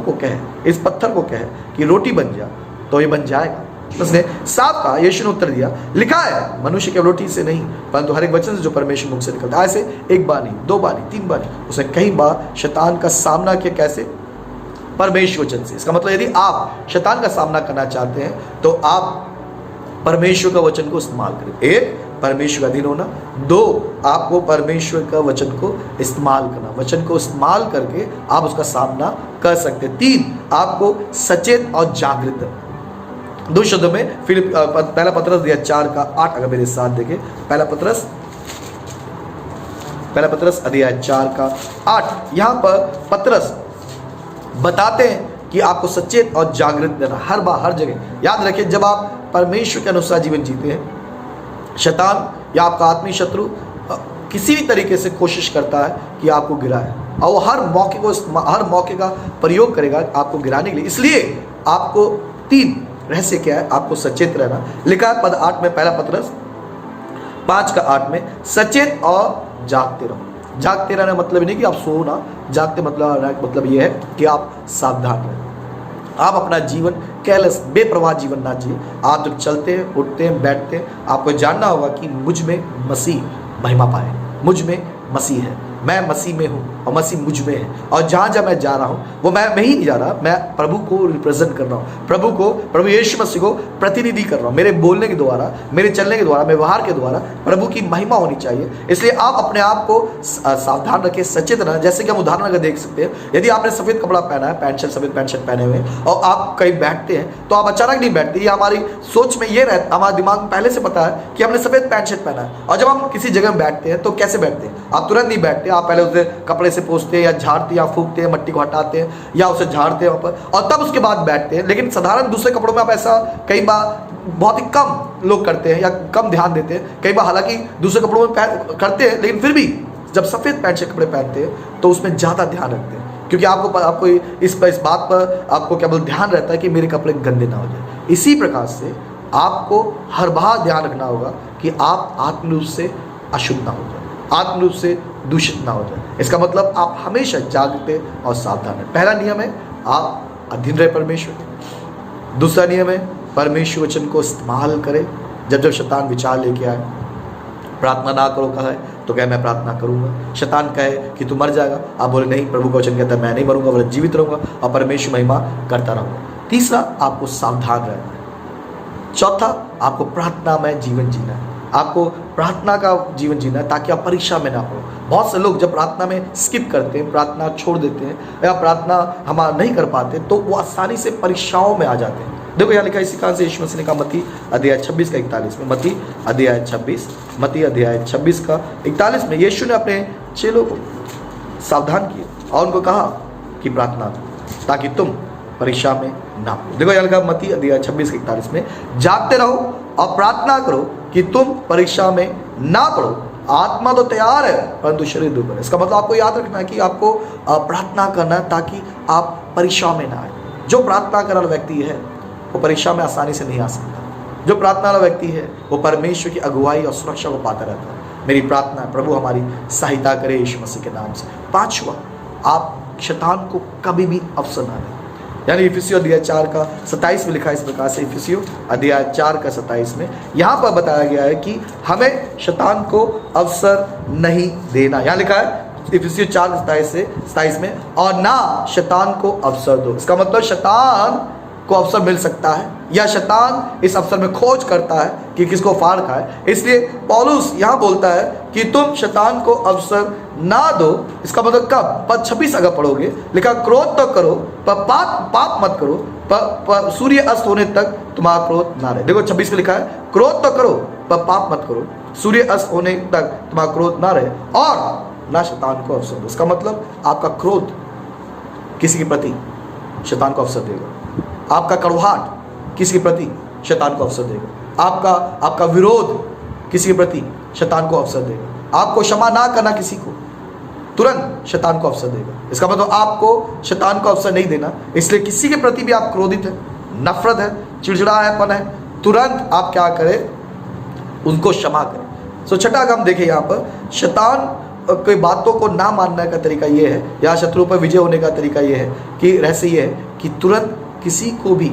को कह कि रोटी बन जा, तो ये बन जाएगा। उसने साफ कहा, यीशु ने उत्तर दिया, लिखा है मनुष्य केवल रोटी से नहीं परंतु हर एक वचन से जो परमेश्वर मुख से निकलता है। ऐसे 1 बार नहीं, 2 बार नहीं, 3 बार नहीं, उसने कई बार शैतान का सामना किया। कैसे? परमेश्वर वचन से। इसका मतलब यदि आप शैतान का सामना करना चाहते हैं तो आप परमेश्वर का वचन को इस्तेमाल करें। 1, परमेश्वर का अधीन होना। 2, आपको परमेश्वर का वचन को इस्तेमाल करना, वचन को इस्तेमाल करके आप उसका सामना कर सकते हैं। 3, आपको सचेत और जागृत। 2 शब्दों में पहला पत्रस अध्याय 4:8 अगर मेरे साथ देखें, पहला पत्रस अध्याय 4:8, यहाँ पर पत्रस बताते हैं कि आपको सचेत और जागृत रहना हर बार, हर जगह। याद रखिए, जब आप परमेश्वर के अनुसार जीवन जीते हैं, शैतान या आपका आत्मिक शत्रु किसी भी तरीके से कोशिश करता है कि आपको गिराए, और वो हर मौके का प्रयोग करेगा आपको गिराने के लिए। इसलिए आपको 3 रहस्य क्या है? आपको सचेत रहना। लिखा है पद 8 में, पहला पत्रस 5:8 में, सचेत और जागते रहो। जागते रहना मतलब नहीं कि आप सो ना, जागते मतलब ये है कि आप सावधान रहें। आप अपना जीवन केयरलेस बेप्रवाह जीवन ना जिए। आप जब चलते हैं, उठते हैं, बैठते हैं, आपको जानना होगा कि मुझ में मसीह महिमा पाए, मुझ में मसीह है, मैं मसीह में हूँ और मसीह मुझ में है। और जहाँ जहाँ मैं जा रहा हूँ वो मैं ही नहीं जा रहा, मैं प्रभु को रिप्रेजेंट कर रहा हूँ, प्रभु यीशु मसीह को प्रतिनिधि कर रहा हूँ। मेरे बोलने के द्वारा, मेरे चलने के द्वारा, मेरे व्यवहार के द्वारा प्रभु की महिमा होनी चाहिए। इसलिए आप अपने आप को सावधान रखें, सचेत रहना। जैसे कि हम उदाहरण अगर देख सकते हैं, यदि आपने सफ़ेद कपड़ा पहना है, पैंट शर्ट, सफ़ेद पैंट शर्ट पहने हुए और आप कहीं बैठते हैं तो आप अचानक नहीं बैठते, ये हमारी सोच में ये रहता, हमारे दिमाग में पहले से पता है कि हमने सफ़ेद पैंट शर्ट पहना है। और जब हम किसी जगह में बैठते हैं तो कैसे बैठते हैं? आप तुरंत नहीं बैठते, आप पहले उसे कपड़े से पोंछते हैं या झाड़ते या फूंकते हैं, मट्टी को हटाते हैं या उसे झाड़ते हैं वहाँ पर, और तब उसके बाद बैठते हैं। लेकिन साधारण दूसरे कपड़ों में आप ऐसा कई बार बहुत ही कम लोग करते हैं या कम ध्यान देते हैं। कई बार हालांकि दूसरे कपड़ों में करते हैं, लेकिन फिर भी जब सफ़ेद पैंट से कपड़े पहनते हैं तो उसमें ज़्यादा ध्यान रखते हैं, क्योंकि आपको इस बात पर आपको केवल ध्यान रहता है कि मेरे कपड़े गंदे ना हो जाए। इसी प्रकार से आपको हर बार ध्यान रखना होगा कि आप आत्म रूप से अशुद्ध ना हो जाए, आत्म रूप से दूषित ना हो जाए। इसका मतलब आप हमेशा जागते और सावधान हैं। पहला नियम है आप अधीन रहे परमेश्वर के। दूसरा नियम है परमेश्वर वचन को इस्तेमाल करें। जब शैतान विचार लेके आए, प्रार्थना ना करो कहा है तो कहे मैं प्रार्थना करूंगा। शैतान कहे कि तू मर जाएगा, आप बोले नहीं, प्रभु का वचन कहता है मैं नहीं मरूंगा, बल्कि जीवित रहूंगा और परमेश्वर महिमा करता रहूंगा। तीसरा, आपको सावधान रहना है। चौथा, आपको प्रार्थना में जीवन जीना है। आपको प्रार्थना का जीवन जीना है ताकि आप परीक्षा में ना हो। बहुत से लोग जब प्रार्थना में स्किप करते हैं, प्रार्थना छोड़ देते हैं या प्रार्थना हमारा नहीं कर पाते, तो वो आसानी से परीक्षाओं में आ जाते हैं। देखो यहाँ लिखा, इसी कारण से यीशु मसीह ने कहा मत्ती अध्याय 26 का 41 में, मत्ती अध्याय 26 का 41 में यीशु ने अपने चेलों को सावधान किया और उनको कहा कि प्रार्थना करो ताकि तुम परीक्षा में ना हो। देखो यहाँ लिखा मत्ती अध्याय 26 का 41 में, जागते रहो और प्रार्थना करो कि तुम परीक्षा में ना पड़ो। आत्मा तो तैयार है परंतु शरीर दुर्बल है। इसका मतलब आपको याद रखना है कि आपको प्रार्थना करना है ताकि आप परीक्षा में ना आए। जो प्रार्थना करने वाला व्यक्ति है वो परीक्षा में आसानी से नहीं आ सकता। जो प्रार्थना वाला व्यक्ति है वो परमेश्वर की अगुवाई और सुरक्षा को पाता रहता है। मेरी प्रार्थना है प्रभु हमारी सहायता करे यीशु मसीह के नाम से। पांचवा, आप शैतान को कभी भी अवसर ना दें। यानी इफिसियों अध्याय 4 का 27 में लिखा है इस प्रकार से, इफिसियों अध्याय 4 का 27 में यहाँ पर बताया गया है कि हमें शैतान को अवसर नहीं देना। यहाँ लिखा है इफिसियों 4:27 में, और ना शैतान को अवसर दो। इसका मतलब शैतान को अवसर मिल सकता है या शैतान इस अवसर में खोज करता है कि किसको फाड़ खाए। इसलिए पौलुस यहाँ बोलता है कि तुम शैतान को अवसर ना दो। इसका मतलब कब? पद 26 अगर पढ़ोगे, लिखा क्रोध तो करो पर पाप मत करो, पर सूर्य अस्त होने तक तुम्हारा क्रोध ना रहे। देखो 26 में लिखा है क्रोध तो करो पर पाप मत करो, सूर्य अस्त होने तक तुम्हारा क्रोध ना रहे और ना शैतान को अवसर दो। इसका मतलब आपका क्रोध किसी के प्रति शैतान को अवसर देगा, आपका कड़वाहट किसी के प्रति शैतान को अवसर देगा, आपका विरोध किसी के प्रति शैतान को अवसर देगा, आपको क्षमा ना करना किसी को तुरंत शैतान को अवसर देगा। इसका मतलब आपको शैतान को अवसर नहीं देना। इसलिए किसी के प्रति भी आप क्रोधित है, नफरत है, चिड़चिड़ापन है, तुरंत आप क्या करें? उनको क्षमा करें। सो छठा हम देखें यहाँ पर, शैतान कोई बातों को ना मानने का तरीका ये है या शत्रु पर विजय होने का तरीका ये है कि रहस्य ये है कि तुरंत किसी को भी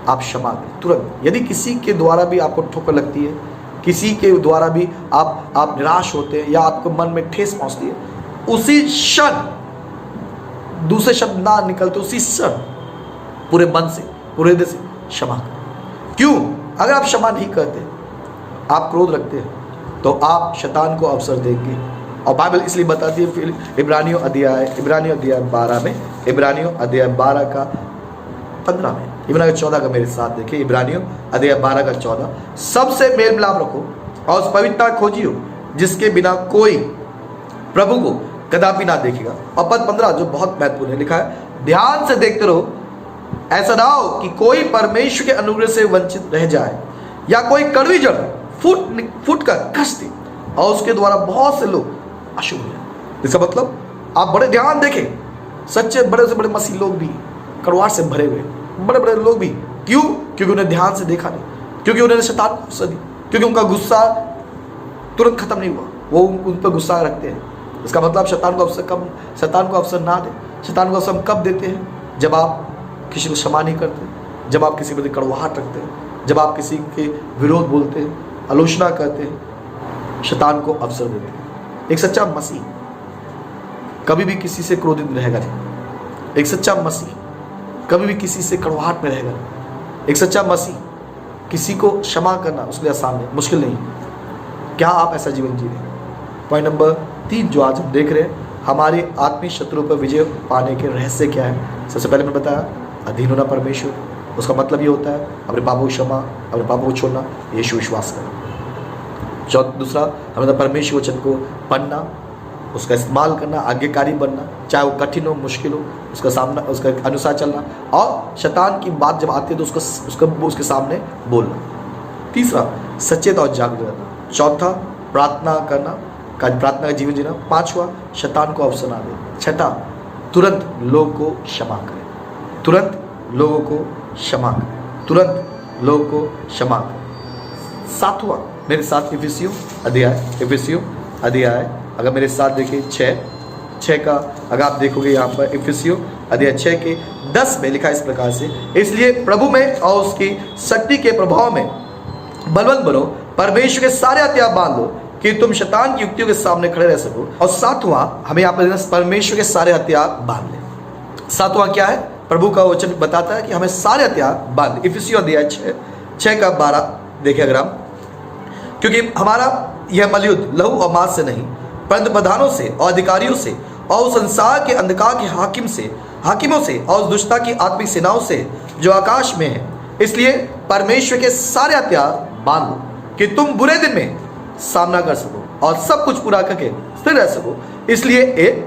आप क्षमा करें। तुरंत यदि किसी के द्वारा भी आपको ठोकर लगती है, किसी के द्वारा भी आप निराश होते हैं या आपको मन में ठेस पहुंचती है, उसी क्षण, दूसरे शब्द ना निकलते, उसी क्षण पूरे मन से, पूरे हृदय से क्षमा करें। क्यों? अगर आप क्षमा नहीं करते, आप क्रोध रखते हैं, तो आप शैतान को अवसर देंगे। और बाइबल इसलिए बताती है फिर इब्रानियों अध्याय 12 में, इब्रानियों अध्याय 12 का 15 में, इब्रानियों 14 का मेरे साथ देखिए, इब्रानियों अध्याय 12 का 14, सबसे मेल मिलाप रखो और उस पवित्रता खोजियो जिसके बिना कोई प्रभु को कदापि ना देखेगा। और पद 15 जो बहुत महत्वपूर्ण है, लिखा है ध्यान से देखते रहो, ऐसा ना हो कि कोई परमेश्वर के अनुग्रह से वंचित रह जाए या कोई कड़वी जड़ फूट कर कस दे और उसके द्वारा बहुत से लोग अशुभ हो जाए। इसका मतलब आप बड़े ध्यान देखें, सच्चे बड़े से बड़े मसीह लोग भी कड़वाहट से भरे हुए बड़े बड़े लोग भी, क्यों? क्योंकि उन्हें ध्यान से देखा नहीं, क्योंकि उन्होंने शैतान को अवसर दी, क्योंकि उनका गुस्सा तुरंत खत्म नहीं हुआ, वो उन पर गुस्सा रखते हैं। इसका मतलब शैतान को अवसर ना दें। शैतान को अवसर कब देते हैं? जब आप किसी को क्षमा नहीं करते, जब आप किसी के प्रति कड़वाहट रखते हैं, जब आप किसी के विरोध बोलते हैं, आलोचना करते हैं, शैतान को अवसर देते हैं। एक सच्चा मसीह कभी भी किसी से क्रोधित रहेगा नहीं। एक सच्चा मसीह कभी भी किसी से कड़वाहट में रहेगा नहीं। एक सच्चा मसीह किसी को क्षमा करना उसके लिए आसान नहीं, मुश्किल नहीं। क्या आप ऐसा जीवन जी रहे हैं? पॉइंट नंबर 3 जो आज हम देख रहे हैं, हमारे आत्मिक शत्रुओं पर विजय पाने के रहस्य क्या है। सबसे पहले मैंने बताया अधीन होना परमेश्वर, उसका मतलब ये होता है अपने पापों की क्षमा, अपने पापों को छोड़ना, यीशु विश्वास करना। दूसरा हमें परमेश्वर वचन को पढ़ना, उसका इस्तेमाल करना, आज्ञाकारी बनना, चाहे वो कठिन हो, मुश्किल हो, उसका सामना, उसका अनुसार चलना, और शैतान की बात जब आती है तो उसके सामने बोलना। तीसरा सचेत और जागरूक रहना। चौथा प्रार्थना करना, प्रार्थना का जीवन जीना। पांचवा शैतान को अवसर ना दे। छठा तुरंत लोगों को क्षमा करें। तुरंत लोगों को क्षमा करें। तुरंत लोगों को क्षमा करें। सातवां मेरे साथ इफिसियों अध्याय अगर मेरे साथ देखिए 6 का अगर आप देखोगे यहाँ पर इफिसियों अध्याय 6 के 10 में लिखा इस प्रकार से, इसलिए प्रभु में और उसकी शक्ति के प्रभाव में बलवंत बनो, परमेश्वर के सारे हथियार बांध लो कि तुम शैतान की युक्तियों के सामने खड़े रह सको। और सातवां हमें यहाँ पर परमेश्वर के सारे हथियार बांध ले। सातवां क्या है? प्रभु का वचन बताता है कि हमें सारे हथियार बांध। इफिसियों अध्याय 6 का 12 देखिए अगर हम, क्योंकि हमारा यह मलयुद्ध लहू और मांस से नहीं परंतु प्रधानों से और अधिकारियों से और संसार के अंधकार के हाकिमों से और दुष्टता की आत्मिक सेनाओं से जो आकाश में है। इसलिए परमेश्वर के सारे हथियार बांध लो कि तुम बुरे दिन में सामना कर सको और सब कुछ पूरा करके स्थिर रह सको। इसलिए 1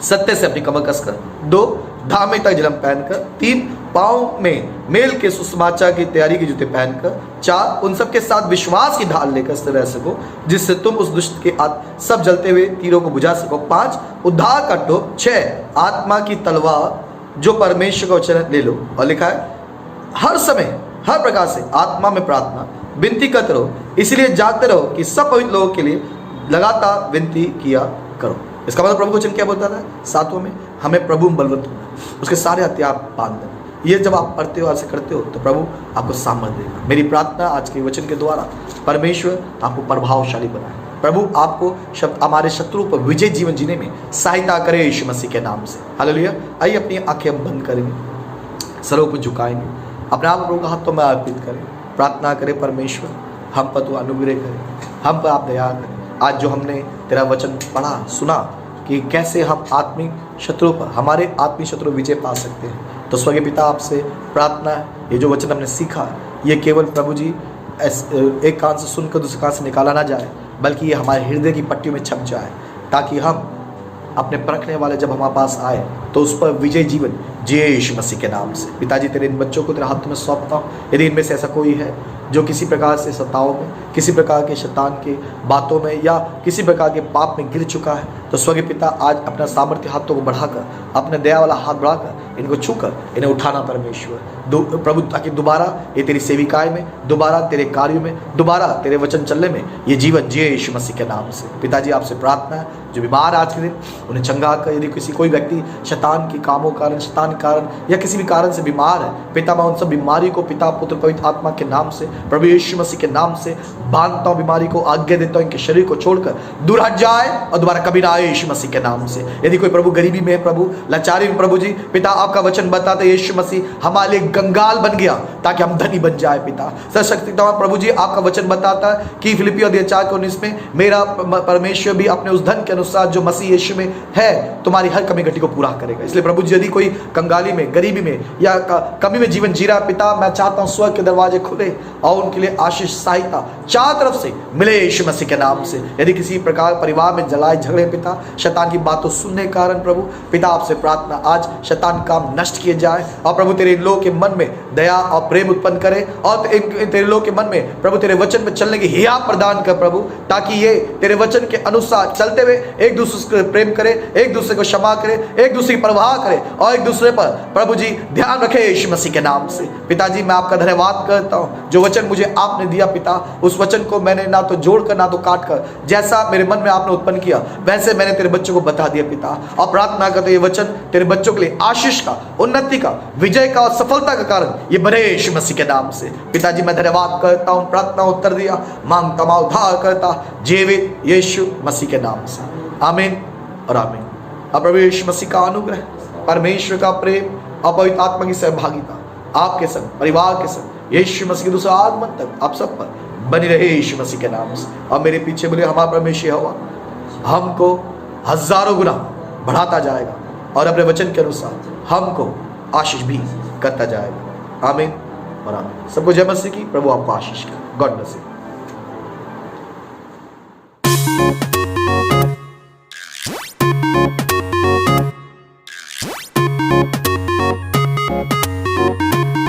सत्य से अपनी कमर कसकर, 2 धार्मिकता की जलम पहनकर, 3 पाँव में मेल के सुसमाचार की तैयारी के जूते पहनकर, 4 उन सब के साथ विश्वास की ढाल लेकर स्थिर रह सको जिससे तुम उस दुष्ट के सब जलते हुए तीरों को बुझा सको। 5 उद्धार का टोप, 6 आत्मा की तलवार जो परमेश्वर का वचन ले लो। और लिखा है हर समय हर प्रकार से आत्मा में प्रार्थना विनती करते रहो, इसलिए जागते रहो कि सब पवित्र लोगों के लिए लगातार विनती किया करो। इसका मतलब प्रभु वचन क्या बोलता था? सातों में हमें प्रभु में बलवंत होना, उसके सारे हथियार बांध देना। ये जब आप पढ़ते हो, ऐसे करते हो तो प्रभु आपको सामर्थ देगा। मेरी प्रार्थना आज के वचन के द्वारा परमेश्वर आपको प्रभावशाली बनाए। प्रभु आपको हमारे शत्रुओं पर विजय जीवन जीने में सहायता करे यीशु मसीह के नाम से। हालेलुया। आइए अपनी आंखें बंद करेंगे, सरों को झुकाएंगे, अपने आप प्रभु के हाथों में अर्पित करें, प्रार्थना करें परमेश्वर हम पर तो अनुग्रह करें, हम पर आप दया करें। आज जो हमने तेरा वचन पढ़ा सुना कि कैसे हम आत्मिक शत्रुओं पर, हमारे आत्मिक शत्रु विजय पा सकते हैं, तो स्वर्गीय पिता आपसे प्रार्थना है ये जो वचन हमने सीखा ये केवल प्रभु जी एक कान से सुनकर दूसरे कान से निकाला ना जाए, बल्कि ये हमारे हृदय की पट्टियों में छप जाए, ताकि हम अपने परखने वाले जब हमारे पास आए तो उस पर विजय जीवन जिए यीशु मसीह के नाम से। पिताजी तेरे इन बच्चों को तेरे हाथ में सौंपता हूँ। यदि इनमें से ऐसा कोई है जो किसी प्रकार से सताओं में, किसी प्रकार के शैतान के बातों में या किसी प्रकार के पाप में गिर चुका है, तो स्वर्गीय पिता आज अपना सामर्थ्य हाथों को बढ़ाकर, अपने दया वाला हाथ बढ़ाकर इनको छूकर इन्हें उठाना परमेश्वर प्रभु, ताकि दोबारा ये तेरी सेविकाएं में, दोबारा तेरे कार्यों में, दोबारा तेरे वचन चलने में ये जीवन जिए यीशु मसीह के नाम से। पिताजी आपसे प्रार्थना है जो बीमार आज के दिन उन्हें चंगा कर, यदि कोई व्यक्ति शैतान के कामों कारण, शैतान के कारण या किसी भी कारण से बीमार है, पिता मैं उन सब बीमारी को पिता पुत्र पवित्र आत्मा के नाम से, प्रभु यीशु मसीह के नाम से बांधता हूँ, बीमारी को आज्ञा देता हूँ इनके शरीर को छोड़कर दूर हट जाए और दोबारा कभी ना आए यीशु मसीह के नाम से। यदि कोई प्रभु गरीबी में है, प्रभु लाचारी में, प्रभु जी पिता आपका वचन बताते यीशु मसीह हमारे लिए कंगाल बन गया ताकि हम धनी बन जाए। पिता सर्वशक्तिमान प्रभु जी आपका वचन बताता है कि फिलिपियों अध्याय 4:19 में मेरा परमेश्वर भी अपने उस धन के अनुसार जो मसीह यीशु में है तुम्हारी हर कमी घटी को पूरा करेगा। इसलिए प्रभु जी यदि कोई कंगाली में, गरीबी में या कमी में जीवन जी रहा, पिता मैं चाहता हूँ स्वर्ग के दरवाजे खुले और उनके लिए आशीष सहायता चारों तरफ से मिले यीशु मसीह के नाम से। यदि किसी प्रकार परिवार में जलाए झगड़े, पिता शैतान की बातों सुनने के कारण प्रभु पिता आपसे प्रार्थना आज शैतान काम नष्ट किए जाए और प्रभु तेरे लोगों के मन में दया और प्रेम उत्पन्न करे और तेरे लोगों के मन में प्रभु तेरे वचन में चलने की हिया प्रदान कर प्रभु, ताकि ये तेरे वचन के अनुसार चलते हुए एक दूसरे को प्रेम करे, एक दूसरे को क्षमा करे, एक दूसरे की परवाह करे और एक दूसरे दूसरे पर प्रभु जी ध्यान रखे यीशु मसीह के नाम से। पिताजी मैं आपका धन्यवाद करता हूँ, जो वचन मुझे आपने दिया पिता, उस वचन को मैंने ना तो जोड़कर ना तो काट कर, जैसा मेरे मन में आपने उत्पन्न किया वैसे मैंने तेरे बच्चों को बता दिया पिता। और प्रार्थना करते ये वचन तेरे बच्चों के लिए आशीष का, उन्नति का, विजय का और सफलता का कारण ये बने यीशु मसीह के नाम से। पिताजी मैं धन्यवाद करता हूँ, प्रार्थना उत्तर दिया, मांगता मां उद्धार करता जीवित यीशु मसीह के नाम से, आमीन और आमीन। अब प्रभु यीशु मसीह का अनुग्रह, परमेश्वर का प्रेम और पवित्र आत्मा की सहभागिता आपके संग, परिवार के संग, यीशु मसीह के दूसरे आगमन तक आप सब पर बनी रहे यीशु मसीह के नाम से। और मेरे पीछे बोले हमारा परमेश्वर यहोवा हमको हजारों गुना बढ़ाता जाएगा और अपने वचन के अनुसार हमको आशीष भी करता जाएगा, आमीन और आमीन। सबको जय मसीह की। प्रभु आपको आशीष करे। God bless you.